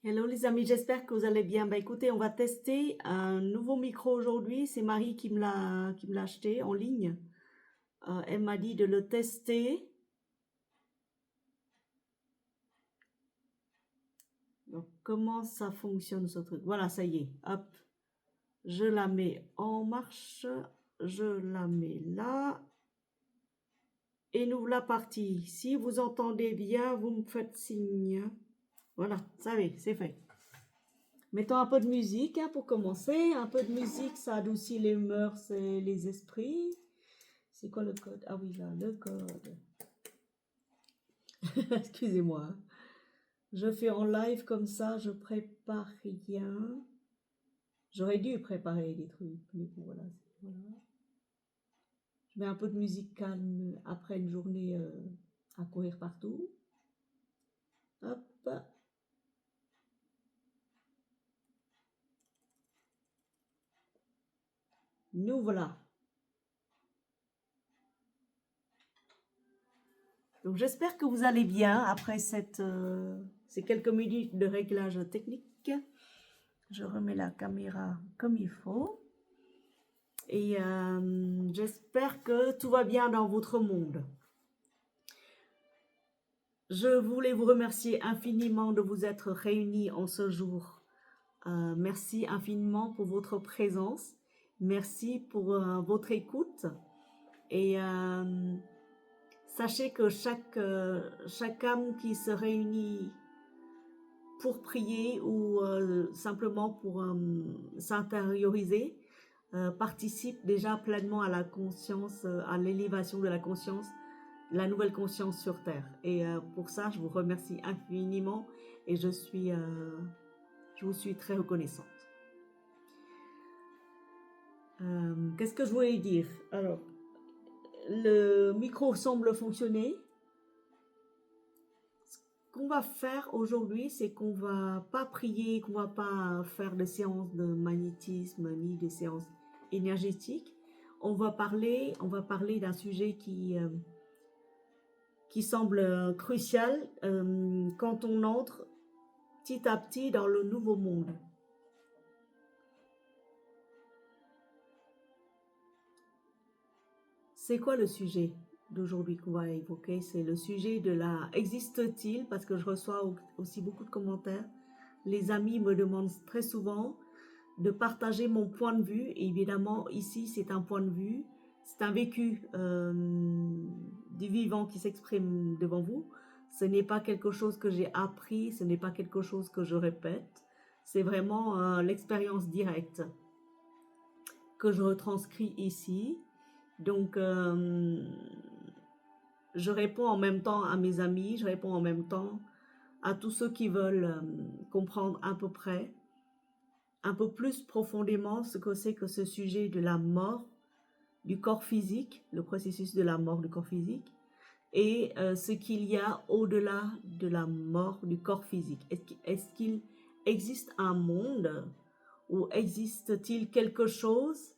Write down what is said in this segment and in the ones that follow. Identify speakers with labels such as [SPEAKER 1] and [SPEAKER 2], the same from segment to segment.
[SPEAKER 1] Hello les amis, j'espère que vous allez bien. Bah écoutez, on va tester un nouveau micro aujourd'hui. C'est Marie qui me l'a acheté en ligne. Elle m'a dit de le tester. Donc comment ça fonctionne ce truc? Voilà, ça y est. Hop, je la mets en marche. Je la mets là. Et nous voilà partis. Si vous entendez bien, vous me faites signe. Voilà, ça y est, c'est fait. Mettons un peu de musique hein, pour commencer. Un peu de musique, ça adoucit les mœurs et les esprits. C'est quoi le code? Ah oui, là, le code. Excusez-moi. Je fais en live comme ça, je prépare rien. J'aurais dû préparer des trucs, mais bon, voilà. Je mets un peu de musique calme après une journée à courir partout. Hop. Nous voilà. Donc j'espère que vous allez bien après ces quelques minutes de réglage technique. Je remets la caméra comme il faut. Et j'espère que tout va bien dans votre monde. Je voulais vous remercier infiniment de vous être réunis en ce jour. Merci infiniment pour votre présence. Merci pour votre écoute. Et sachez que chaque âme qui se réunit pour prier ou simplement pour s'intérioriser participe déjà pleinement à la conscience, à l'élévation de la conscience, la nouvelle conscience sur Terre. Et pour ça, je vous remercie infiniment et je vous suis très reconnaissante. Qu'est-ce que je voulais dire? Alors, le micro semble fonctionner. Ce qu'on va faire aujourd'hui, c'est qu'on va pas prier, qu'on va pas faire de séances de magnétisme ni de séances énergétiques. On va parler d'un sujet qui semble crucial quand on entre petit à petit dans le nouveau monde. C'est quoi le sujet d'aujourd'hui qu'on va évoquer? C'est le sujet de la... Existe-t-il? Parce que je reçois aussi beaucoup de commentaires. Les amis me demandent très souvent de partager mon point de vue. Et évidemment, ici, c'est un point de vue. C'est un vécu du vivant qui s'exprime devant vous. Ce n'est pas quelque chose que j'ai appris, ce n'est pas quelque chose que je répète. C'est vraiment l'expérience directe que je retranscris ici. Donc, je réponds en même temps à mes amis, je réponds en même temps à tous ceux qui veulent comprendre à peu près, un peu plus profondément ce que c'est que ce sujet de la mort du corps physique, le processus de la mort du corps physique, et ce qu'il y a au-delà de la mort du corps physique. Est-ce qu'il existe un monde ou existe-t-il quelque chose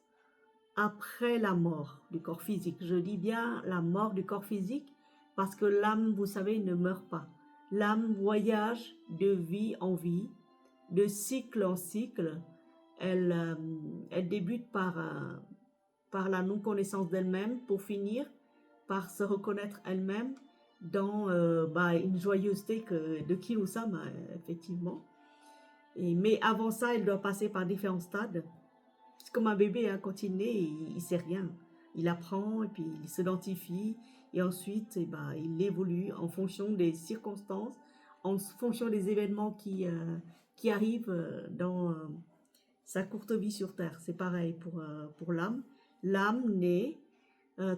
[SPEAKER 1] après la mort du corps physique? Je dis bien la mort du corps physique parce que l'âme, vous savez, ne meurt pas. L'âme voyage de vie en vie, de cycle en cycle. Elle débute par la non-connaissance d'elle-même pour finir par se reconnaître elle-même dans une joyeuseté de qui nous sommes, effectivement. Mais avant ça, elle doit passer par différents stades. C'est comme un bébé, hein, quand il naît, il ne sait rien. Il apprend et puis il s'identifie et ensuite il évolue en fonction des circonstances, en fonction des événements qui arrivent dans sa courte vie sur Terre. C'est pareil pour l'âme. L'âme naît,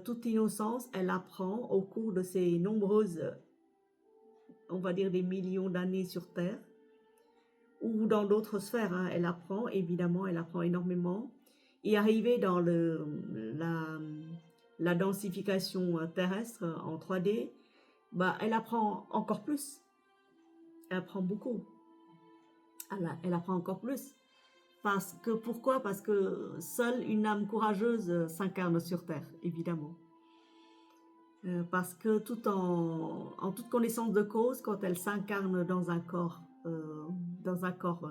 [SPEAKER 1] toute innocence, elle apprend au cours de ces nombreuses, on va dire des millions d'années sur Terre, ou dans d'autres sphères, hein, elle apprend, évidemment, elle apprend énormément. Et arrivée dans la densification terrestre en 3D, elle apprend encore plus. Elle apprend beaucoup. Elle apprend encore plus. Pourquoi? Parce que seule une âme courageuse s'incarne sur Terre, évidemment. Parce que en toute connaissance de cause, quand elle s'incarne dans un corps, dans un corps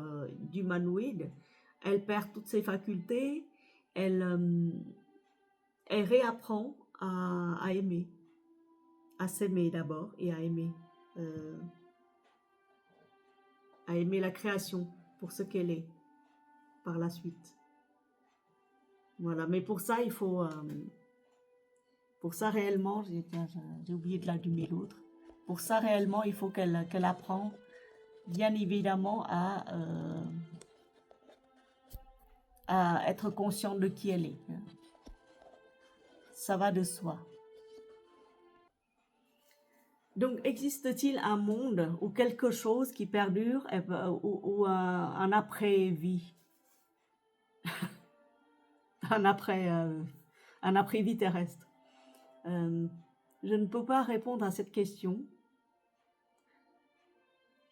[SPEAKER 1] d'humanoïde, elle perd toutes ses facultés, elle, elle réapprend à aimer, à s'aimer d'abord et euh, à aimer la création pour ce qu'elle est par la suite. Voilà, mais pour ça, il faut, pour ça réellement, j'ai oublié de l'allumer l'autre. Pour ça réellement, il faut qu'elle apprend, bien évidemment, à être consciente de qui elle est. Ça va de soi. Donc, existe-t-il un monde ou quelque chose qui perdure ou un après-vie, un après-vie terrestre? Je ne peux pas répondre à cette question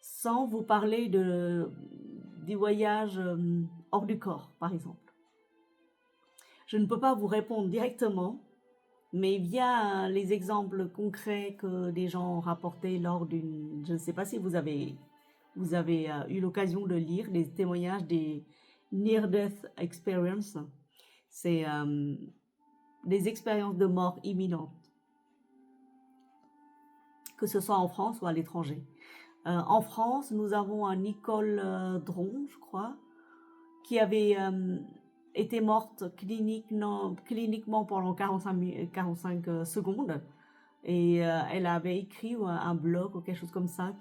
[SPEAKER 1] sans vous parler des voyages hors du corps, par exemple. Je ne peux pas vous répondre directement, mais via les exemples concrets que des gens ont rapportés lors d'une... Je ne sais pas si vous avez eu l'occasion de lire les témoignages des Near-Death Experience. C'est des expériences de mort imminente, que ce soit en France ou à l'étranger. En France, nous avons un Nicole Dron, je crois, qui avait été morte cliniquement pendant 45 secondes. Et elle avait écrit un blog ou quelque chose comme ça,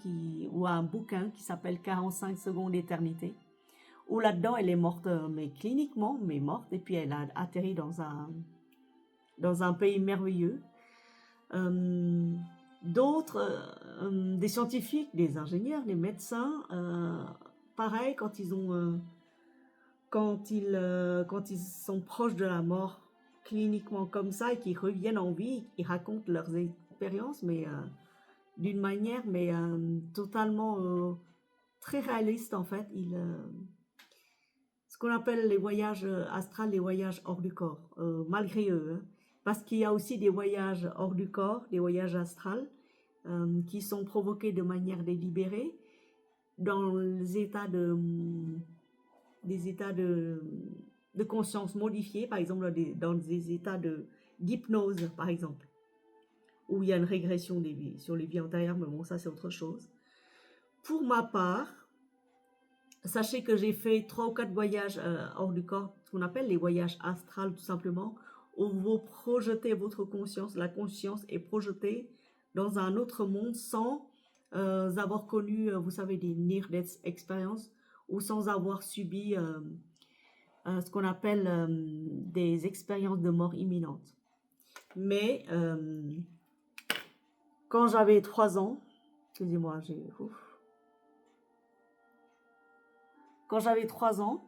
[SPEAKER 1] ou un bouquin qui s'appelle 45 secondes d'éternité, où là-dedans elle est morte, mais cliniquement, mais morte, et puis elle a atterri dans un pays merveilleux. D'autres, des scientifiques, des ingénieurs, des médecins, pareil, quand ils sont proches de la mort cliniquement comme ça et qu'ils reviennent en vie, ils racontent leurs expériences, mais d'une manière totalement très réaliste en fait. Ce qu'on appelle les voyages astrales, les voyages hors du corps, malgré eux, hein, parce qu'il y a aussi des voyages hors du corps, des voyages astrales qui sont provoqués de manière délibérée dans des états de conscience modifiés, par exemple dans des états d'hypnose, par exemple, où il y a une régression des vies, sur les vies antérieures, mais bon, ça c'est autre chose. Pour ma part, sachez que j'ai fait 3 ou 4 voyages hors du corps, ce qu'on appelle les voyages astrales tout simplement, où vous projetez votre conscience, la conscience est projetée dans un autre monde sans avoir connu, vous savez, des near-death experiences ou sans avoir subi ce qu'on appelle des expériences de mort imminente. Mais quand j'avais 3 ans, excusez-moi, quand j'avais 3 ans,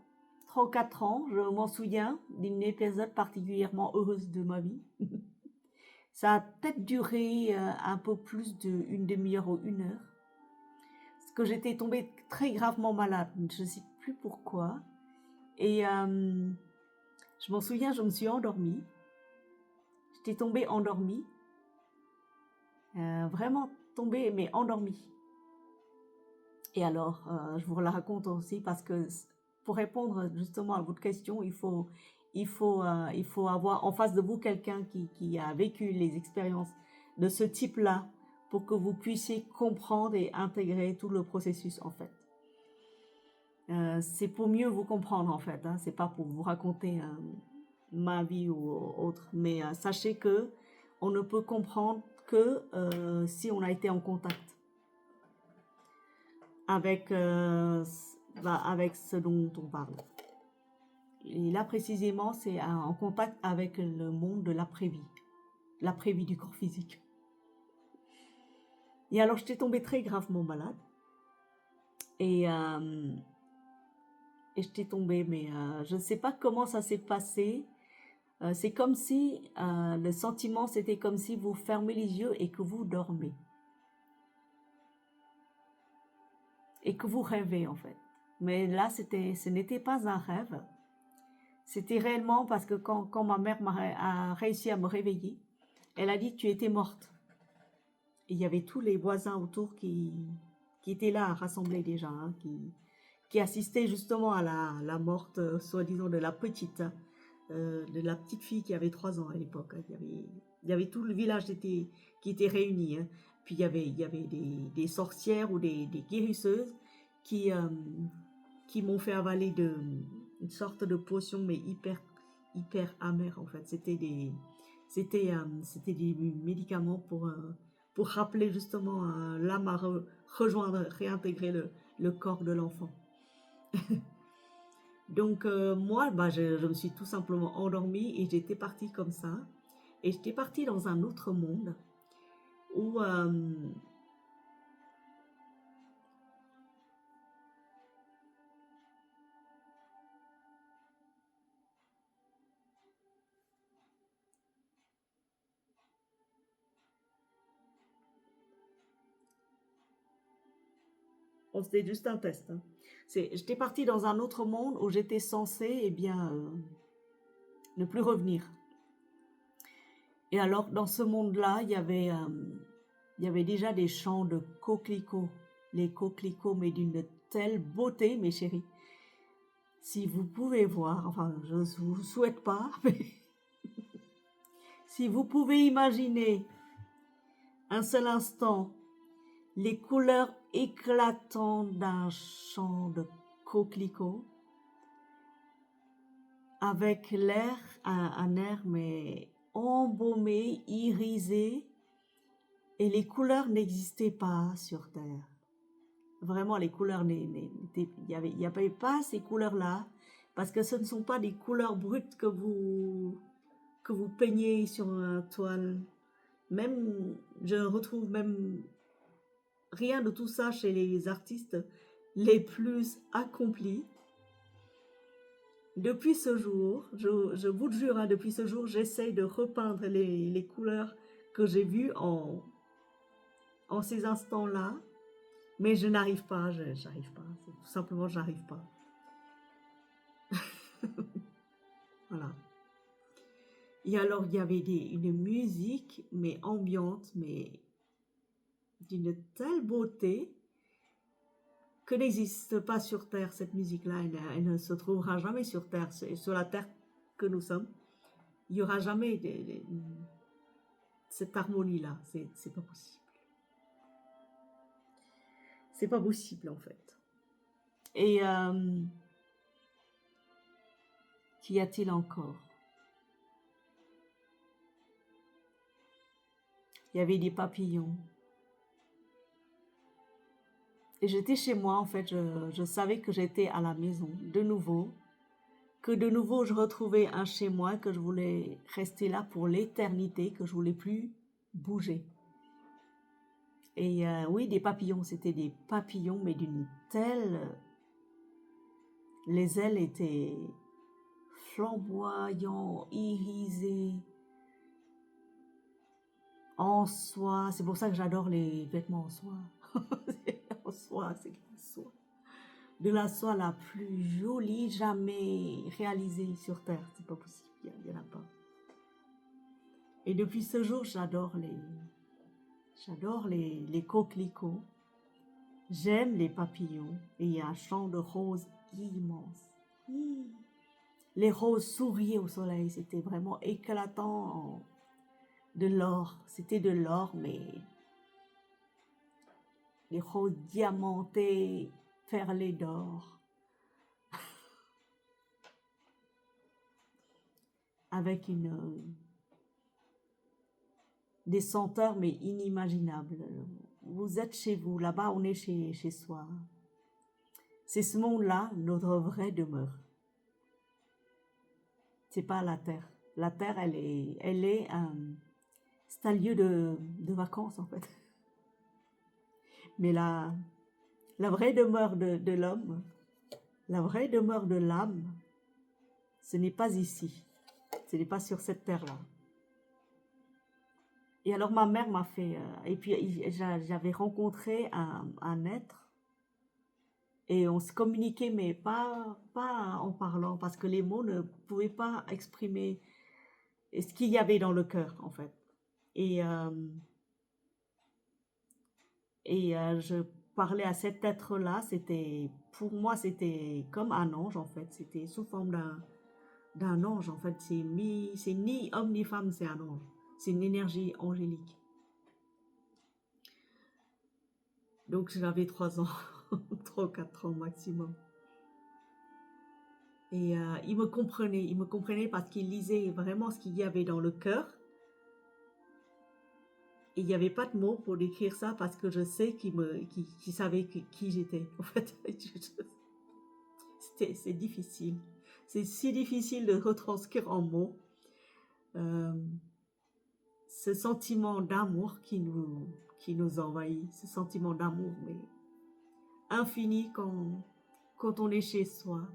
[SPEAKER 1] 3 ou 4 ans, je m'en souviens d'une épisode particulièrement heureuse de ma vie. Ça a peut-être duré un peu plus d'une demi-heure ou 1 heure. Parce que j'étais tombée très gravement malade, je ne sais plus pourquoi. Et je m'en souviens, je me suis endormie. J'étais tombée endormie. Vraiment tombée, mais endormie. Et alors, je vous la raconte aussi parce que pour répondre justement à votre question, il faut avoir en face de vous quelqu'un qui a vécu les expériences de ce type-là pour que vous puissiez comprendre et intégrer tout le processus en fait. C'est pour mieux vous comprendre en fait, hein, c'est pas pour vous raconter ma vie ou autre, mais sachez que on ne peut comprendre que si on a été en contact avec ce dont on parle. Et là précisément, c'est en contact avec le monde de l'après-vie du corps physique. Et alors, j'étais tombée très gravement malade. Et j'étais tombée, mais je ne sais pas comment ça s'est passé. C'est comme si, le sentiment, c'était comme si vous fermez les yeux et que vous dormez. Et que vous rêvez, en fait. Mais là, ce n'était pas un rêve. C'était réellement parce que quand ma mère a réussi à me réveiller, elle a dit que tu étais morte. Et il y avait tous les voisins autour qui étaient là, rassemblés déjà, hein, qui assistait justement à la morte, soi-disant, de la petite fille qui avait 3 ans à l'époque, hein. Il y avait tout le village qui était réuni, hein. Puis il y avait des sorcières ou des guérisseuses qui, euh, qui m'ont fait avaler une sorte de potion, mais hyper amère en fait. C'était des médicaments pour rappeler justement l'âme à rejoindre, réintégrer le corps de l'enfant. Donc moi, bah, je me suis tout simplement endormie et j'étais partie comme ça. Et j'étais partie dans un autre monde où oh, c'était juste un test, hein. J'étais partie dans un autre monde où j'étais censée, eh bien, ne plus revenir. Et alors, dans ce monde-là, il y avait déjà des champs de coquelicots. Les coquelicots, mais d'une telle beauté, mes chéris. Si vous pouvez voir, enfin, je ne vous souhaite pas, mais si vous pouvez imaginer un seul instant les couleurs éclatantes d'un champ de coquelicots, avec l'air, un air mais embaumé, irisé, et les couleurs n'existaient pas sur Terre. Vraiment, les couleurs, il n'y avait pas ces couleurs-là, parce que ce ne sont pas des couleurs brutes que vous peignez sur une toile. Même, je ne retrouve même rien de tout ça chez les artistes les plus accomplis. Depuis ce jour, je vous le jure, hein, depuis ce jour, j'essaye de repeindre les couleurs que j'ai vues en ces instants-là, mais je n'arrive pas, j'arrive pas, tout simplement, j'arrive pas. Voilà. Et alors, il y avait une musique, mais ambiante, mais d'une telle beauté que n'existe pas sur Terre, cette musique-là. Elle ne se trouvera jamais sur Terre, sur la Terre que nous sommes. Il n'y aura jamais cette harmonie-là. C'est pas possible. C'est pas possible, en fait. Et qu'y a-t-il encore? Il y avait des papillons. Et j'étais chez moi, en fait, je savais que j'étais à la maison, de nouveau, que de nouveau je retrouvais un chez moi, que je voulais rester là pour l'éternité, que je voulais plus bouger. Et oui, des papillons, c'était des papillons, mais d'une telle... Les ailes étaient flamboyantes, irisées, en soie. C'est pour ça que j'adore les vêtements en soie. En soie, c'est la soie. De la soie la plus jolie jamais réalisée sur Terre. C'est pas possible, il n'y en a pas. Et depuis ce jour, j'adore les coquelicots. J'aime les papillons. Et il y a un champ de roses immense. Les roses souriaient au soleil. C'était vraiment éclatant. De l'or. C'était de l'or, mais les roses diamantées, perlées d'or. Avec des senteurs, mais inimaginables. Vous êtes chez vous, là-bas on est chez soi. C'est ce monde-là, notre vraie demeure. C'est pas la terre. La terre, c'est un lieu de vacances en fait. Mais la vraie demeure de l'homme, la vraie demeure de l'âme, ce n'est pas ici. Ce n'est pas sur cette terre-là. Et alors ma mère m'a fait... et puis j'avais rencontré un être et on se communiquait, mais pas en parlant, parce que les mots ne pouvaient pas exprimer ce qu'il y avait dans le cœur, en fait. Et, je parlais à cet être-là, c'était pour moi, c'était comme un ange, en fait. C'était sous forme d'un ange, en fait. C'est ni homme ni femme, c'est un ange. C'est une énergie angélique. Donc, j'avais 3 ans, 3 ou 4 ans maximum. Et il me comprenait parce qu'il lisait vraiment ce qu'il y avait dans le cœur. Et il n'y avait pas de mots pour décrire ça parce que je sais qu'il savait qui j'étais. En fait, c'est difficile. C'est si difficile de retranscrire en mots euh, ce sentiment d'amour qui nous envahit, ce sentiment d'amour, mais infini quand on est chez soi,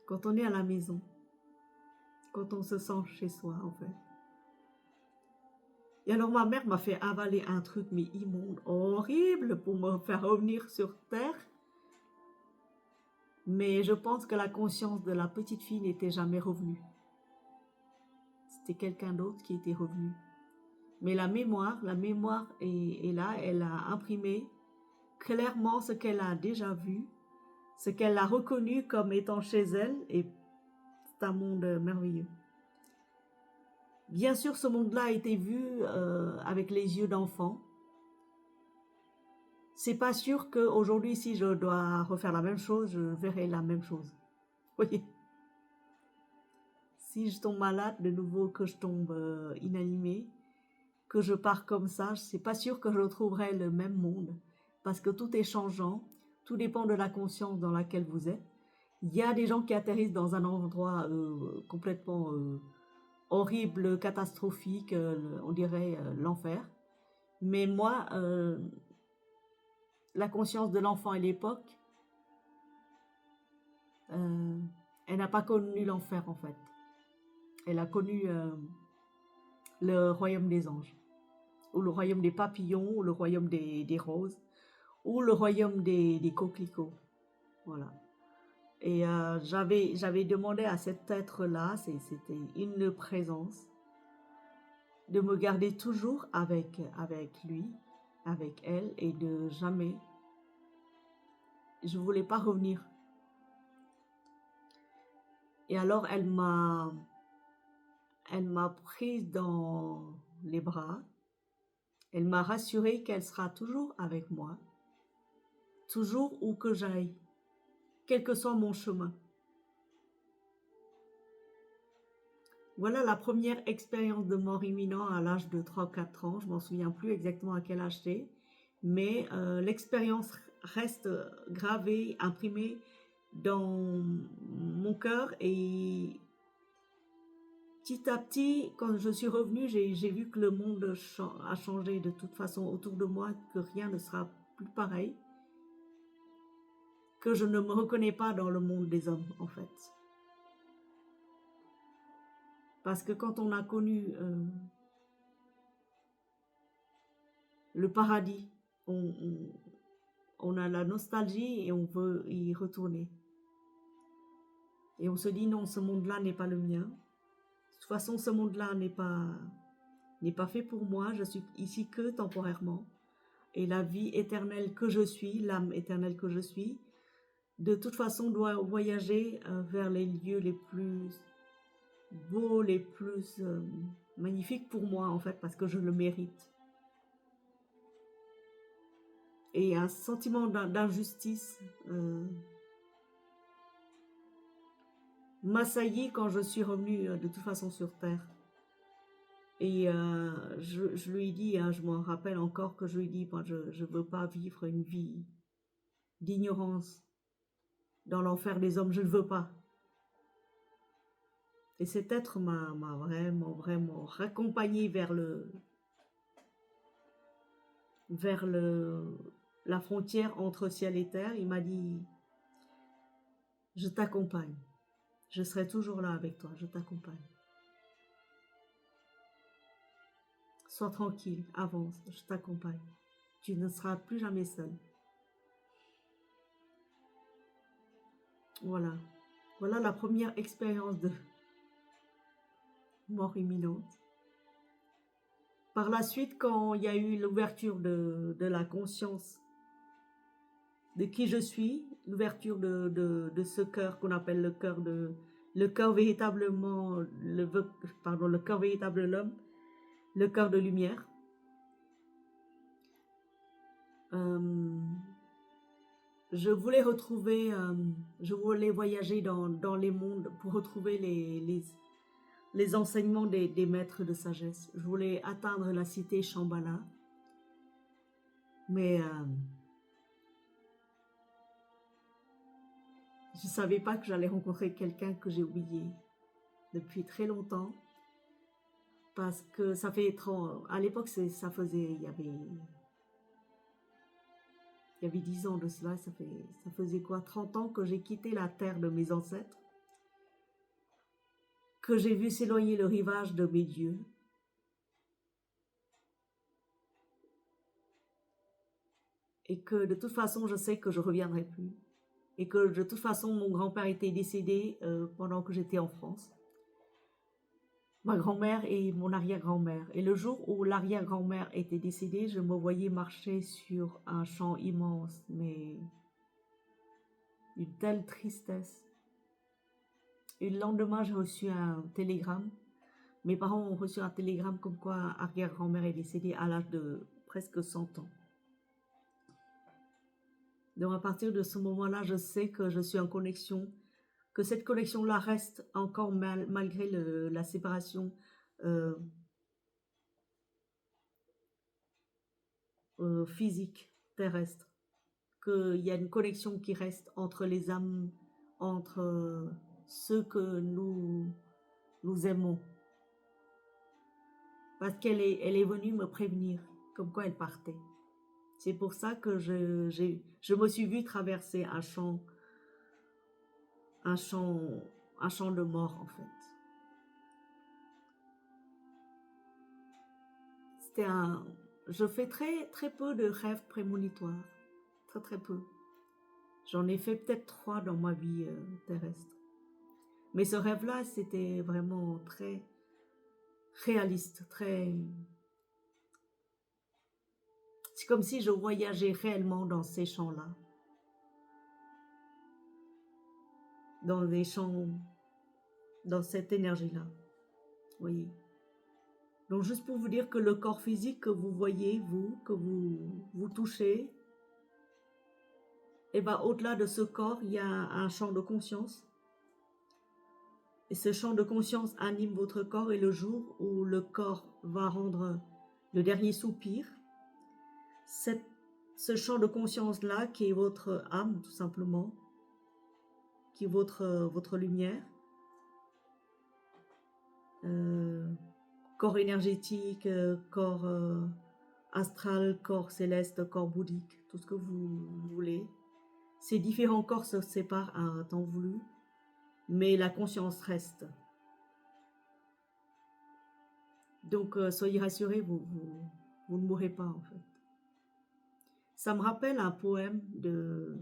[SPEAKER 1] quand on est à la maison, quand on se sent chez soi, en fait. Et alors ma mère m'a fait avaler un truc, mais immonde, horrible, pour me faire revenir sur Terre. Mais je pense que la conscience de la petite fille n'était jamais revenue. C'était quelqu'un d'autre qui était revenu. Mais la mémoire est là, elle a imprimé clairement ce qu'elle a déjà vu, ce qu'elle a reconnu comme étant chez elle, et c'est un monde merveilleux. Bien sûr, ce monde-là a été vu avec les yeux d'enfant. C'est pas sûr qu'aujourd'hui, si je dois refaire la même chose, je verrai la même chose. Vous voyez? Si je tombe malade, de nouveau que je tombe inanimée, que je pars comme ça, c'est pas sûr que je retrouverai le même monde. Parce que tout est changeant, tout dépend de la conscience dans laquelle vous êtes. Il y a des gens qui atterrissent dans un endroit complètement horrible, catastrophique, on dirait l'enfer. Mais moi, la conscience de l'enfant et l'époque, elle n'a pas connu l'enfer en fait. Elle a connu le royaume des anges, ou le royaume des papillons, ou le royaume des roses, ou le royaume des coquelicots. Voilà. Et j'avais demandé à cet être-là, c'était une présence, de me garder toujours avec lui, avec elle, et de jamais, je ne voulais pas revenir. Et alors elle m'a prise dans les bras, elle m'a rassuré qu'elle sera toujours avec moi, toujours où que j'aille, quel que soit mon chemin. Voilà la première expérience de mort imminente à l'âge de 3-4 ans. Je m'en souviens plus exactement à quel âge c'est, mais l'expérience reste gravée, imprimée dans mon cœur. Et petit à petit, quand je suis revenue, j'ai vu que le monde a changé de toute façon autour de moi, que rien ne sera plus pareil, que je ne me reconnais pas dans le monde des hommes en fait. Parce que quand on a connu le paradis, on a la nostalgie et on veut y retourner. Et on se dit non, ce monde-là n'est pas le mien. De toute façon, ce monde-là n'est pas fait pour moi. Je suis ici que temporairement. Et la vie éternelle que je suis, l'âme éternelle que je suis, de toute façon doit voyager vers les lieux les plus beaux, les plus magnifiques pour moi en fait, parce que je le mérite. Et un sentiment d'injustice m'assaillit quand je suis revenue de toute façon sur Terre. Et je lui dis, hein, je m'en rappelle encore que je lui dis, moi, je ne veux pas vivre une vie d'ignorance dans l'enfer des hommes, je ne veux pas. Et cet être m'a vraiment raccompagné vers la frontière entre ciel et terre. Il m'a dit, je t'accompagne, je serai toujours là avec toi, je t'accompagne. Sois tranquille, avance, je t'accompagne. Tu ne seras plus jamais seul. Voilà. Voilà la première expérience de mort imminente. Par la suite, quand il y a eu l'ouverture de la conscience de qui je suis, l'ouverture de ce cœur qu'on appelle le cœur véritablement, pardon, le cœur véritable de l'homme, le cœur de lumière. Je voulais je voulais voyager dans les mondes pour retrouver les enseignements des maîtres de sagesse. Je voulais atteindre la cité Shambhala, mais je ne savais pas que j'allais rencontrer quelqu'un que j'ai oublié depuis très longtemps, parce que ça fait trop... À l'époque, ça faisait... Il y avait 10 ans de cela, ça faisait quoi, 30 ans que j'ai quitté la terre de mes ancêtres, que j'ai vu s'éloigner le rivage de mes dieux, et que de toute façon, je sais que je ne reviendrai plus, et que de toute façon, mon grand-père était décédé pendant que j'étais en France, ma grand-mère et mon arrière-grand-mère. Et le jour où l'arrière-grand-mère était décédée, je me voyais marcher sur un champ immense, mais une telle tristesse. Et le lendemain, j'ai reçu un télégramme. Mes parents ont reçu un télégramme comme quoi arrière-grand-mère est décédée à l'âge de presque 100 ans. Donc à partir de ce moment-là, je sais que je suis en connexion, que cette connexion-là reste encore malgré la séparation physique, terrestre. Qu'il y a une connexion qui reste entre les âmes, entre ceux que nous aimons. Parce qu'elle est venue me prévenir, comme quoi elle partait. C'est pour ça que je me suis vue traverser un champ de mort, en fait. Je fais très, très peu de rêves prémonitoires. Très, très peu. J'en ai fait peut-être 3 dans ma vie terrestre. Mais ce rêve-là, c'était vraiment très réaliste, très... C'est comme si je voyageais réellement dans ces champs-là. Dans des champs, dans cette énergie-là. Vous voyez. Donc juste pour vous dire que le corps physique que vous voyez, que vous touchez, et bien au-delà de ce corps, il y a un champ de conscience. Et ce champ de conscience anime votre corps, et le jour où le corps va rendre le dernier soupir, ce champ de conscience-là, qui est votre âme, tout simplement, qui est votre lumière, corps énergétique, corps astral, corps céleste, corps bouddhique, tout ce que vous voulez. Ces différents corps se séparent à un temps voulu, mais la conscience reste. Donc, soyez rassurés, vous ne mourrez pas, en fait. Ça me rappelle un poème de...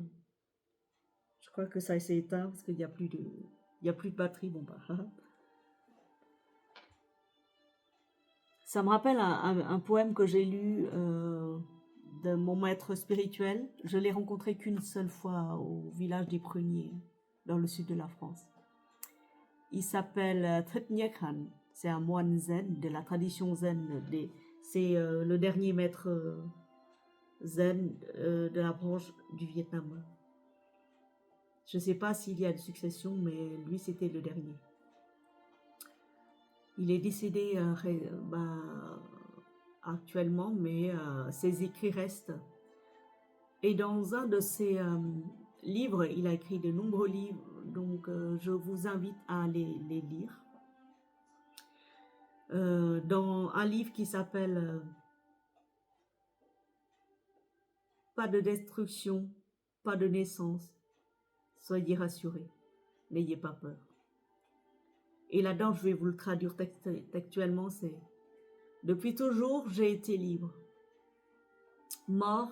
[SPEAKER 1] Je crois que ça s'est éteint parce qu'il n'y a plus de batterie. Bon, bah. Ça me rappelle un poème que j'ai lu de mon maître spirituel. Je l'ai rencontré qu'une seule fois au village des Pruniers, dans le sud de la France. Il s'appelle Thich Nhat Hanh. C'est un moine zen de la tradition zen. C'est le dernier maître zen de la branche du Vietnam. Je ne sais pas s'il y a de succession, mais lui, c'était le dernier. Il est décédé actuellement, mais ses écrits restent. Et dans un de ses livres, il a écrit de nombreux livres, donc je vous invite à les lire. Dans un livre qui s'appelle Pas de destruction, pas de naissance, soyez rassurés, n'ayez pas peur. Et là-dedans, je vais vous le traduire textuellement, c'est « Depuis toujours, j'ai été libre. Mort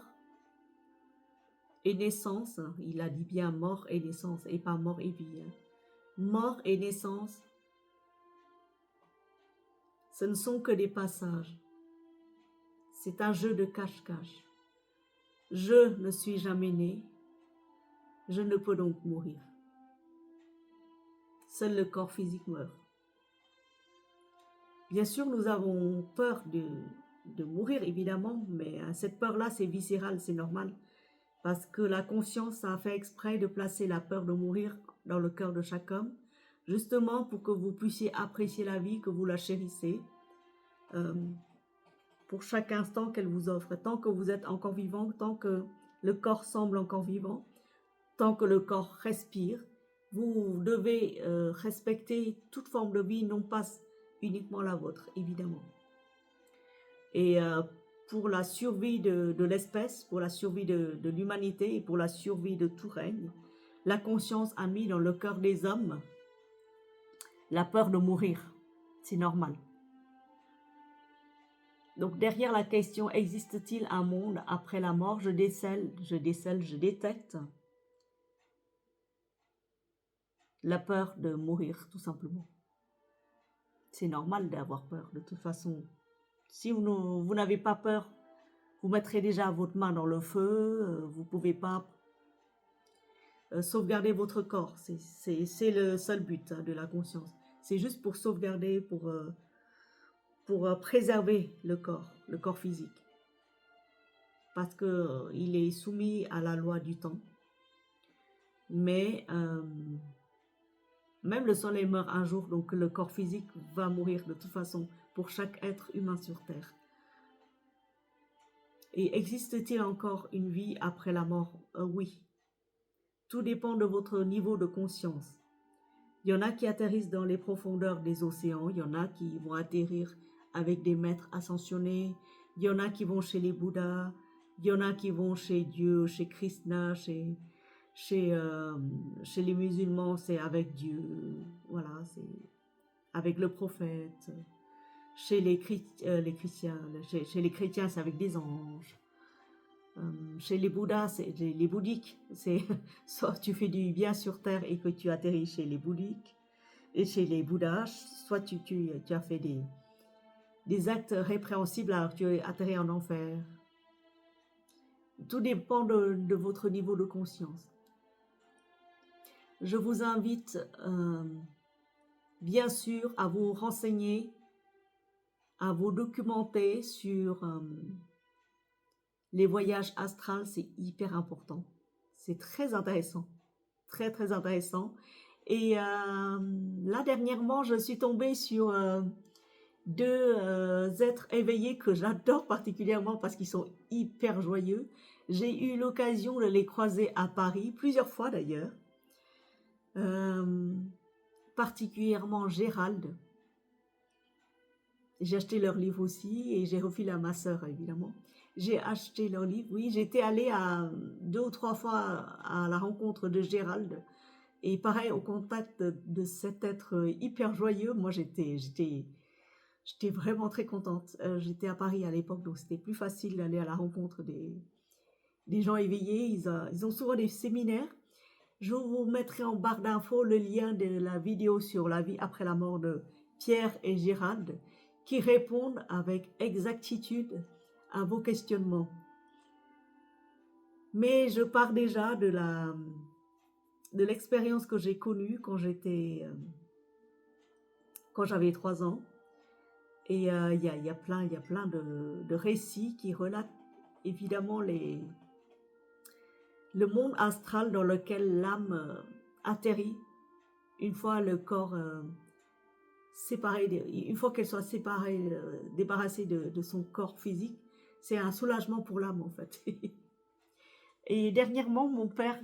[SPEAKER 1] et naissance », il a dit bien mort et naissance, et pas mort et vie. Mort et naissance, ce ne sont que des passages. C'est un jeu de cache-cache. Je ne suis jamais né, Je ne peux donc mourir. Seul le corps physique meurt. Bien sûr, nous avons peur de mourir, évidemment, mais cette peur-là, c'est viscéral, c'est normal. Parce que la conscience a fait exprès de placer la peur de mourir dans le cœur de chaque homme, justement pour que vous puissiez apprécier la vie, que vous la chérissez, pour chaque instant qu'elle vous offre. Tant que vous êtes encore vivant, tant que le corps semble encore vivant, tant que le corps respire, vous devez respecter toute forme de vie, non pas uniquement la vôtre, évidemment. Et pour la survie de l'espèce, pour la survie de l'humanité et pour la survie de tout règne, la conscience a mis dans le cœur des hommes la peur de mourir. C'est normal. Donc derrière la question, existe-t-il un monde après la mort, je détecte la peur de mourir, tout simplement. C'est normal d'avoir peur, de toute façon. Si vous n'avez pas peur, vous mettrez déjà votre main dans le feu, vous ne pouvez pas sauvegarder votre corps. C'est le seul but de la conscience. C'est juste pour sauvegarder, pour préserver le corps physique. Parce qu'il est soumis à la loi du temps. Mais même le soleil meurt un jour, donc le corps physique va mourir de toute façon pour chaque être humain sur Terre. Et existe-t-il encore une vie après la mort? Oui. Tout dépend de votre niveau de conscience. Il y en a qui atterrissent dans les profondeurs des océans, il y en a qui vont atterrir avec des maîtres ascensionnés, il y en a qui vont chez les Bouddhas, il y en a qui vont chez Dieu, chez Krishna, chez les musulmans, c'est avec Dieu, voilà, c'est avec le prophète. Chez les chrétiens, c'est avec des anges. Chez les Bouddhas, les bouddhiques, c'est soit tu fais du bien sur terre et que tu atterris chez les bouddhiques, et chez les Bouddhas, soit tu as fait des actes répréhensibles alors tu es atterri en enfer. Tout dépend de votre niveau de conscience. Je vous invite bien sûr à vous renseigner, à vous documenter sur les voyages astrales, c'est hyper important. C'est très intéressant, très très intéressant. Et là dernièrement, je suis tombée sur deux êtres éveillés que j'adore particulièrement parce qu'ils sont hyper joyeux. J'ai eu l'occasion de les croiser à Paris, plusieurs fois d'ailleurs. Particulièrement Gérald. J'ai acheté leur livre aussi et j'ai refilé à ma sœur évidemment. J'ai acheté leur livre, oui, j'étais allée 2 ou 3 fois à la rencontre de Gérald et pareil au contact de cet être hyper joyeux. Moi j'étais vraiment très contente. J'étais à Paris à l'époque donc c'était plus facile d'aller à la rencontre des gens éveillés. Ils ont souvent des séminaires. Je vous mettrai en barre d'infos le lien de la vidéo sur la vie après la mort de Pierre et Gérald qui répondent avec exactitude à vos questionnements. Mais je pars déjà de l'expérience que j'ai connue quand j'avais 3 ans. Et il y a plein de récits qui relatent évidemment le monde astral dans lequel l'âme atterrit une fois le corps séparé, une fois qu'elle soit séparée, débarrassée de son corps physique. C'est un soulagement pour l'âme en fait. Et dernièrement, mon père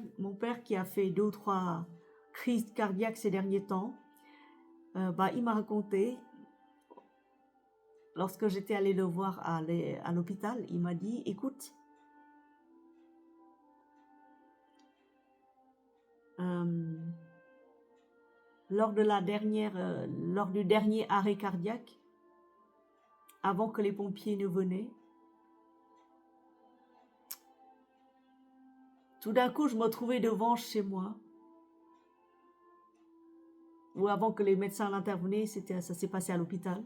[SPEAKER 1] qui a fait 2 ou 3 crises cardiaques ces derniers temps, il m'a raconté, lorsque j'étais allée le voir à l'hôpital, il m'a dit, écoute, lors du dernier arrêt cardiaque, avant que les pompiers ne venaient, tout d'un coup, je me trouvais devant chez moi, ou avant que les médecins l'intervenaient, ça s'est passé à l'hôpital.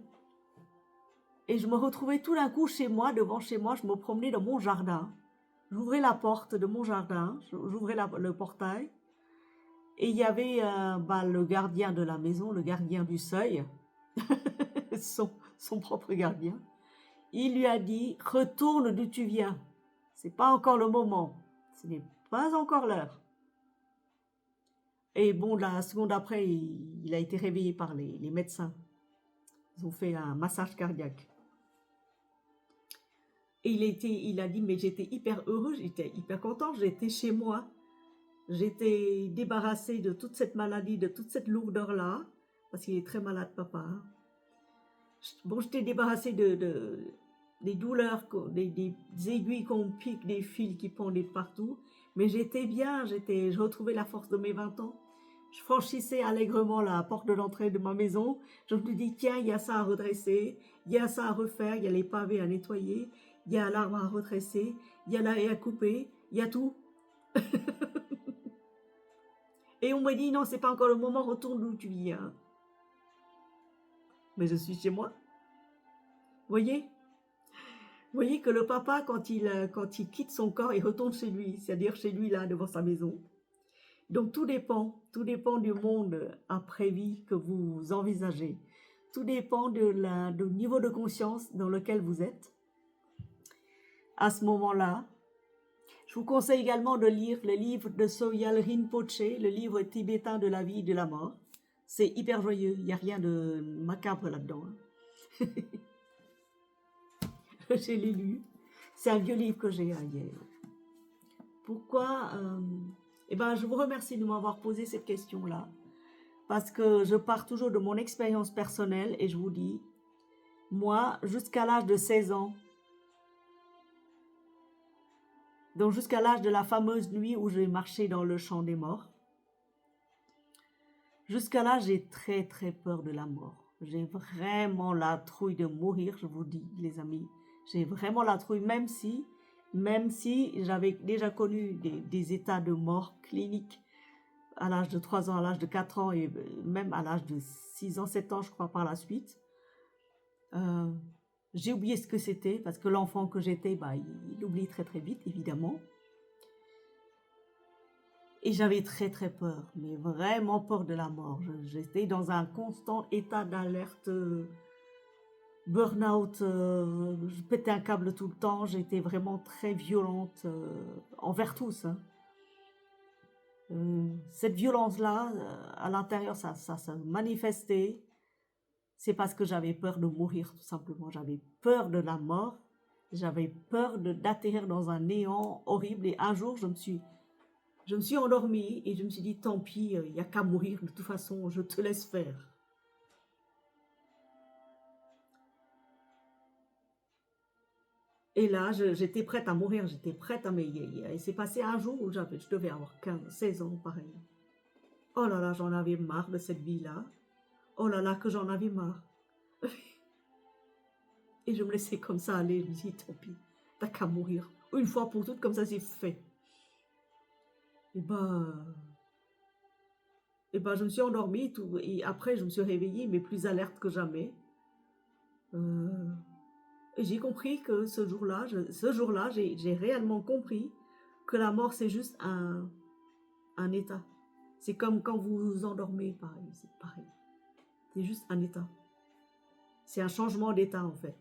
[SPEAKER 1] Et je me retrouvais tout d'un coup chez moi, devant chez moi, je me promenais dans mon jardin. J'ouvrais la porte de mon jardin, j'ouvrais le portail, et il y avait le gardien de la maison, le gardien du seuil, son propre gardien. Il lui a dit, retourne d'où tu viens. C'est pas encore le moment. Ce n'est pas encore l'heure. Et bon, la seconde après, il a été réveillé par les médecins. Ils ont fait un massage cardiaque. Et il a dit, mais j'étais hyper heureux, j'étais hyper content, j'étais chez moi. J'étais débarrassée de toute cette maladie, de toute cette lourdeur-là, parce qu'il est très malade, papa. Bon, j'étais débarrassée des douleurs, des aiguilles qu'on pique, des fils qui pendaient de partout. Mais j'étais bien, je retrouvais la force de mes 20 ans. Je franchissais allègrement la porte de l'entrée de ma maison. Je me dis, tiens, il y a ça à redresser, il y a ça à refaire, il y a les pavés à nettoyer, il y a l'arbre à redresser, il y a la haie à couper, il y a tout. Et on m'a dit, non, c'est pas encore le moment, retourne d'où tu viens. Mais je suis chez moi. Voyez Voyez que le papa, quand il quitte son corps, il retourne chez lui, c'est-à-dire chez lui, là, devant sa maison. Donc tout dépend du monde après-vie que vous envisagez. Tout dépend du niveau de conscience dans lequel vous êtes. À ce moment-là, je vous conseille également de lire le livre de Sogyal Rinpoche, le livre tibétain de la vie et de la mort. C'est hyper joyeux, il n'y a rien de macabre là-dedans. Je l'ai lu. C'est un vieux livre que j'ai hier. Pourquoi je vous remercie de m'avoir posé cette question-là. Parce que je pars toujours de mon expérience personnelle et je vous dis, moi, jusqu'à l'âge de 16 ans, donc jusqu'à l'âge de la fameuse nuit où j'ai marché dans le champ des morts, jusqu'à là, j'ai très très peur de la mort. J'ai vraiment la trouille de mourir, je vous dis, les amis. J'ai vraiment la trouille, même si j'avais déjà connu des états de mort cliniques à l'âge de 3 ans, à l'âge de 4 ans et même à l'âge de 6 ans, 7 ans, je crois, par la suite. J'ai oublié ce que c'était parce que l'enfant que j'étais, il oublie très très vite, évidemment. Et j'avais très très peur, mais vraiment peur de la mort. J'étais dans un constant état d'alerte, burn-out, je pétais un câble tout le temps, j'étais vraiment très violente envers tous. Hein. Cette violence-là, à l'intérieur, ça se manifestait. C'est parce que j'avais peur de mourir, tout simplement. J'avais peur de la mort. J'avais peur d'atterrir dans un néant horrible. Et un jour, je me suis endormie et je me suis dit, tant pis, il n'y a qu'à mourir. De toute façon, je te laisse faire. Et là, j'étais prête à mourir. J'étais prête à m'égayer. Et c'est passé un jour où je devais avoir 15, 16 ans, pareil. Oh là là, j'en avais marre de cette vie-là. Oh là là, que j'en avais marre. Et je me laissais comme ça aller. Je me dis, tant pis, t'as qu'à mourir. Une fois pour toutes, comme ça, c'est fait. Et je me suis endormie et après, je me suis réveillée, mais plus alerte que jamais. Et j'ai compris que ce jour-là, j'ai réellement compris que la mort, c'est juste un état. C'est comme quand vous vous endormez, pareil, c'est pareil. C'est juste un état. C'est un changement d'état, en fait.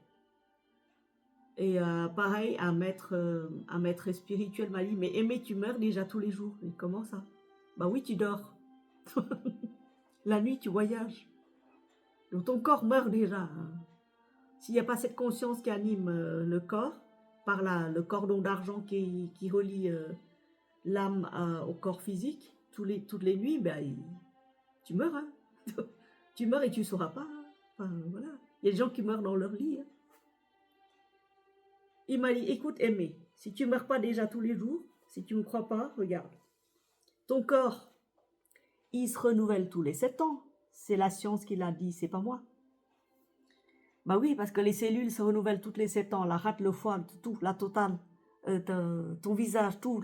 [SPEAKER 1] Et pareil, un maître spirituel m'a dit, mais Aimé, tu meurs déjà tous les jours. Et comment ça? Bah oui, tu dors. La nuit, tu voyages. Donc ton corps meurt déjà. Hein. S'il n'y a pas cette conscience qui anime le corps, par le cordon d'argent qui relie l'âme au corps physique, toutes les nuits, tu meurs. Hein. Tu meurs et tu ne sauras pas. Hein. Enfin, voilà. Il y a des gens qui meurent dans leur lit. Hein. Il m'a dit, écoute, Aimé, si tu ne meurs pas déjà tous les jours, si tu ne me crois pas, regarde. Ton corps, il se renouvelle tous les 7 ans. C'est la science qui l'a dit, c'est pas moi. Bah oui, parce que les cellules se renouvellent toutes les 7 ans. La rate, le foie, tout, la totale. Ton visage, tout.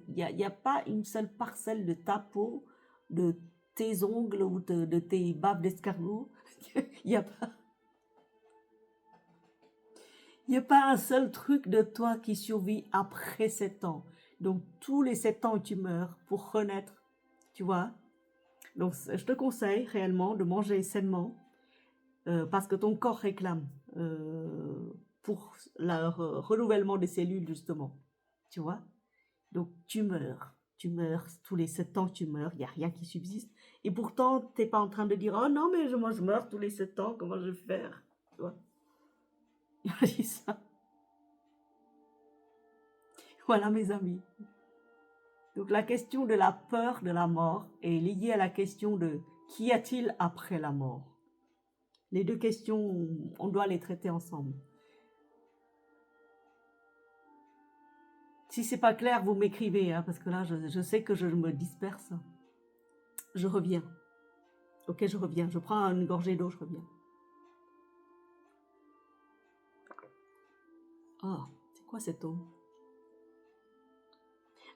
[SPEAKER 1] Il n'y a pas une seule parcelle de ta peau, de tes ongles ou de tes baves d'escargot. Il n'y a pas. Il n'y a pas un seul truc de toi qui survit après 7 ans. Donc, tous les 7 ans, tu meurs pour renaître, tu vois. Donc, je te conseille réellement de manger sainement parce que ton corps réclame pour le renouvellement des cellules, justement. Tu vois. Donc, tu meurs, tous les 7 ans, tu meurs, il n'y a rien qui subsiste. Et pourtant, tu n'es pas en train de dire, oh non, mais moi, je meurs tous les 7 ans, comment je vais faire? Tu vois. Il a dit ça. Voilà, mes amis. Donc, la question de la peur de la mort est liée à la question de qu'y a-t-il après la mort? Les deux questions, on doit les traiter ensemble. Si c'est pas clair, vous m'écrivez, hein, parce que là, je sais que je me disperse. Je reviens. Ok, je reviens. Je prends une gorgée d'eau, je reviens. Ah, c'est quoi cette eau?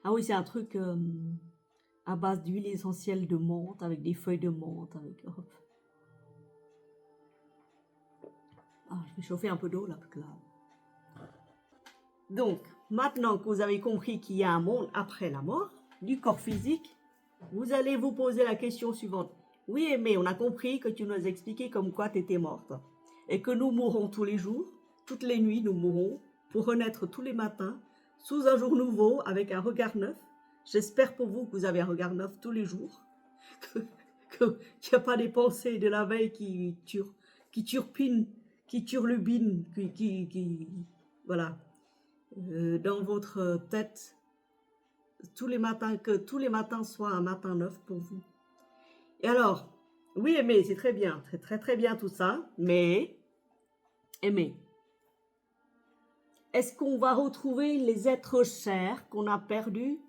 [SPEAKER 1] Ah oui, c'est un truc à base d'huile essentielle de menthe, avec des feuilles de menthe. Hop. Ah, je vais chauffer un peu d'eau là, parce que là. Donc, maintenant que vous avez compris qu'il y a un monde après la mort, du corps physique, vous allez vous poser la question suivante. Oui, mais on a compris que tu nous as expliqué comme quoi tu étais morte. Et que nous mourrons tous les jours, toutes les nuits nous mourrons, pour renaître tous les matins, sous un jour nouveau, avec un regard neuf. J'espère pour vous que vous avez un regard neuf tous les jours. Qu'il n'y a pas des pensées de la veille qui turpinent, qui turlubinent, voilà, dans votre tête tous les matins, que tous les matins soient un matin neuf pour vous. Et alors, oui, aimer, c'est très bien, très très très bien tout ça, mais aimer. Est-ce qu'on va retrouver les êtres chers qu'on a perdus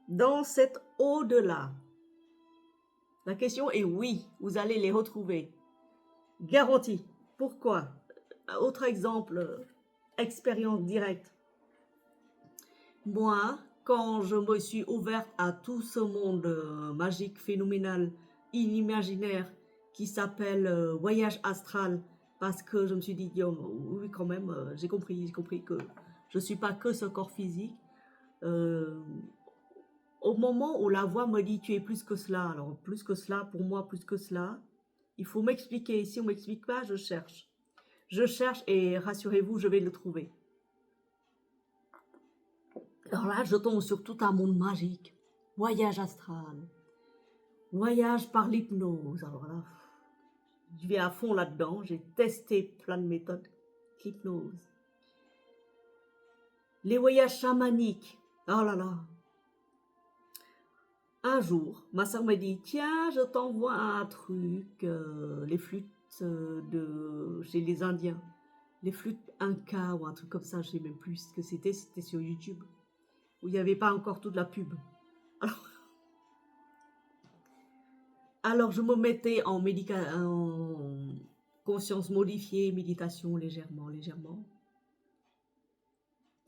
[SPEAKER 1] dans cet au-delà? La question est oui, vous allez les retrouver. Garantie. Pourquoi? Autre exemple, expérience directe. Moi, quand je me suis ouverte à tout ce monde magique, phénoménal, inimaginaire, qui s'appelle voyage astral, parce que je me suis dit, oui, quand même, j'ai compris que je ne suis pas que ce corps physique. Au moment où la voix me dit, tu es plus que cela, alors plus que cela, pour moi, plus que cela, il faut m'expliquer. Si on ne m'explique pas, je cherche. Je cherche et rassurez-vous, je vais le trouver. Alors là, je tombe sur tout un monde magique. Voyage astral. Voyage par l'hypnose. Alors là, je vais à fond là-dedans. J'ai testé plein de méthodes. L'hypnose. Les voyages chamaniques. Oh là là. Un jour, ma soeur me dit, tiens, je t'envoie un truc, les flûtes chez les Indiens. Les flûtes Inca ou un truc comme ça, je ne sais même plus ce que c'était sur YouTube. Où il n'y avait pas encore toute la pub. Alors je me mettais en conscience modifiée, méditation légèrement.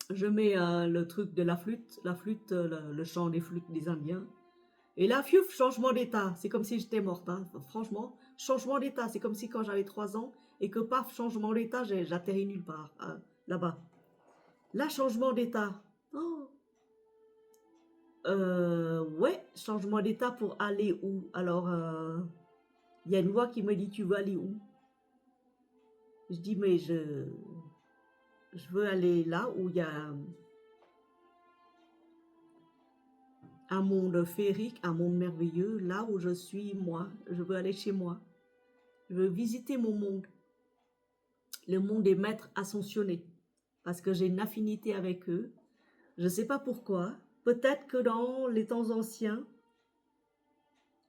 [SPEAKER 1] Je mets le truc de la flûte, le chant des flûtes des Indiens. Et là, fiouf, changement d'état. C'est comme si j'étais morte. Hein. Franchement, changement d'état. C'est comme si quand j'avais 3 ans et que paf, changement d'état, j'atterris nulle part, là-bas. Là, changement d'état. Oh. Ouais, changement d'état pour aller où? Alors, il y a une voix qui me dit, tu veux aller où? Je dis, mais je veux aller là où il y a un monde féerique, un monde merveilleux, là où je suis moi. Je veux aller chez moi. Je veux visiter mon monde. Le monde des maîtres ascensionnés. Parce que j'ai une affinité avec eux. Je ne sais pas pourquoi. Peut-être que dans les temps anciens,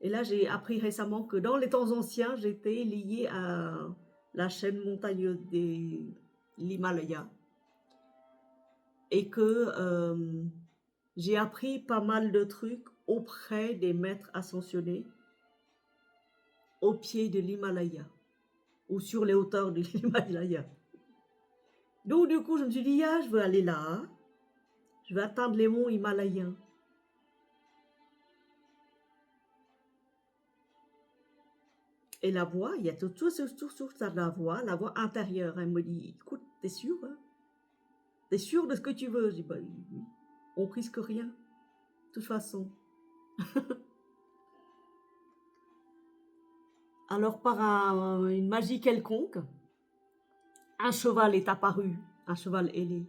[SPEAKER 1] et là j'ai appris récemment que dans les temps anciens, j'étais liée à la chaîne montagneuse de l'Himalaya. Et que j'ai appris pas mal de trucs auprès des maîtres ascensionnés au pied de l'Himalaya ou sur les hauteurs de l'Himalaya. Donc du coup, je me suis dit, ah, je veux aller là, je vais atteindre les monts himalayens. Et la voix, il y a tout ça, la voix intérieure. Elle me dit, écoute, t'es sûr hein? T'es sûr de ce que tu veux? Je dis, bah, oui, on risque rien, de toute façon. Alors, par une magie quelconque, un cheval est apparu, un cheval ailé.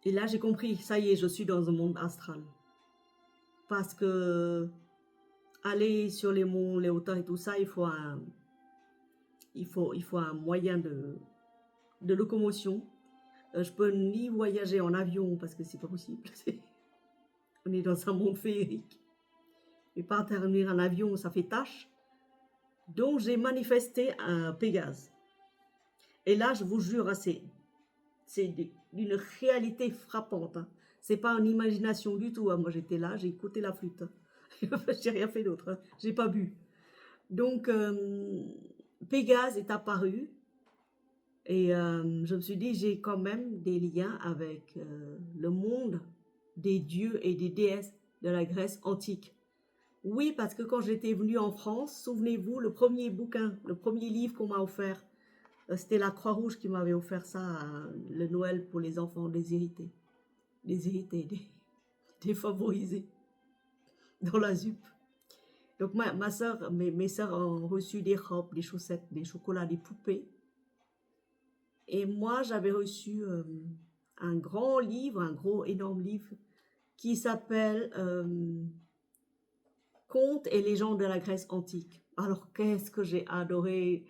[SPEAKER 1] Et là, j'ai compris, ça y est, je suis dans un monde astral. Parce que aller sur les monts, les hauteurs et tout ça, il faut un moyen de locomotion. Je peux ni voyager en avion parce que c'est pas possible. On est dans un monde féerique. Et pas intervenir en avion, ça fait tâche. Donc j'ai manifesté un Pégase. Et là, je vous jure, hein, c'est d'une réalité frappante. Hein. C'est pas une imagination du tout. Hein. Moi, j'étais là, j'ai écouté la flûte. Hein. J'ai rien fait d'autre. Hein. J'ai pas bu. Donc, Pégase est apparu. Et je me suis dit, j'ai quand même des liens avec le monde des dieux et des déesses de la Grèce antique. Oui, parce que quand j'étais venue en France, souvenez-vous, le premier bouquin, le premier livre qu'on m'a offert, c'était la Croix-Rouge qui m'avait offert ça, le Noël pour les enfants déshérités, des favorisés, dans la ZUP. Donc ma soeur, mes soeurs ont reçu des robes, des chaussettes, des chocolats, des poupées. Et moi, j'avais reçu un grand livre, un gros, énorme livre, qui s'appelle Contes et légendes de la Grèce antique. Alors, qu'est-ce que j'ai adoré!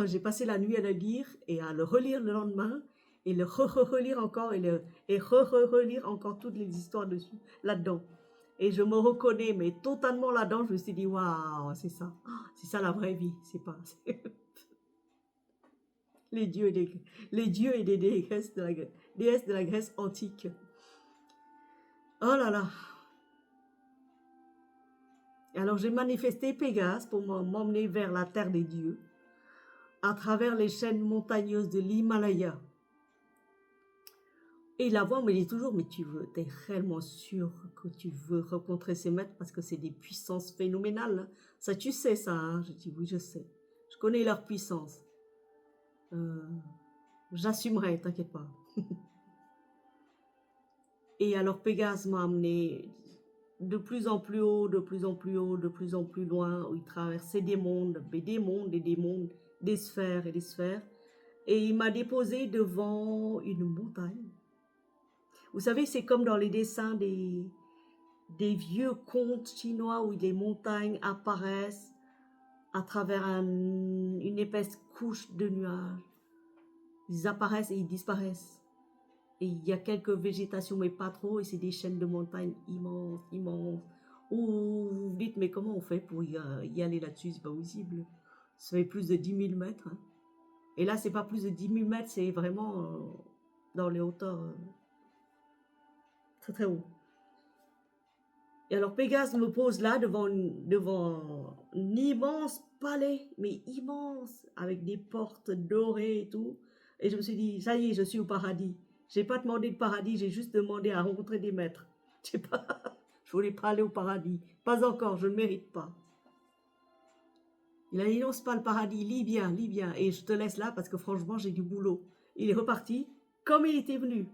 [SPEAKER 1] J'ai passé la nuit à le lire et à le relire le lendemain, et le relire encore, et relire encore toutes les histoires dessus, là-dedans. Et je me reconnais, mais totalement là-dedans, je me suis dit, waouh, c'est ça la vraie vie, c'est pas... les dieux et des déesses de la Grèce antique. Oh là là. Alors j'ai manifesté Pégase pour m'emmener vers la terre des dieux, à travers les chaînes montagneuses de l'Himalaya. Et la voix me dit toujours, mais t'es réellement sûr que tu veux rencontrer ces maîtres parce que c'est des puissances phénoménales. Ça, tu sais ça, hein? Je dis, oui, je sais. Je connais leur puissance. J'assumerai, t'inquiète pas. Et alors Pégase m'a amené de plus en plus haut, de plus en plus haut, de plus en plus loin, où il traversait des mondes et des mondes et des mondes, des sphères et des sphères. Et il m'a déposé devant une montagne. Vous savez, c'est comme dans les dessins des vieux contes chinois où les montagnes apparaissent à travers une épaisse couche de nuages. Ils apparaissent et ils disparaissent. Et il y a quelques végétations, mais pas trop, et c'est des chaînes de montagnes immenses, immenses. Où vous vous dites, mais comment on fait pour y aller là-dessus? C'est pas possible. Ça fait plus de 10 000 mètres. Hein. Et là, c'est pas plus de 10 000 mètres, c'est vraiment dans les hauteurs très très haut. Et alors Pégase me pose là devant un immense palais, mais immense, avec des portes dorées et tout. Et je me suis dit, ça y est, je suis au paradis. J'ai pas demandé de paradis, j'ai juste demandé à rencontrer des maîtres. Je sais pas, je voulais pas aller au paradis. Pas encore, je ne mérite pas. Il a dit non, c'est pas le paradis, lis bien, lis bien. Et je te laisse là parce que franchement, j'ai du boulot. Il est reparti comme il était venu.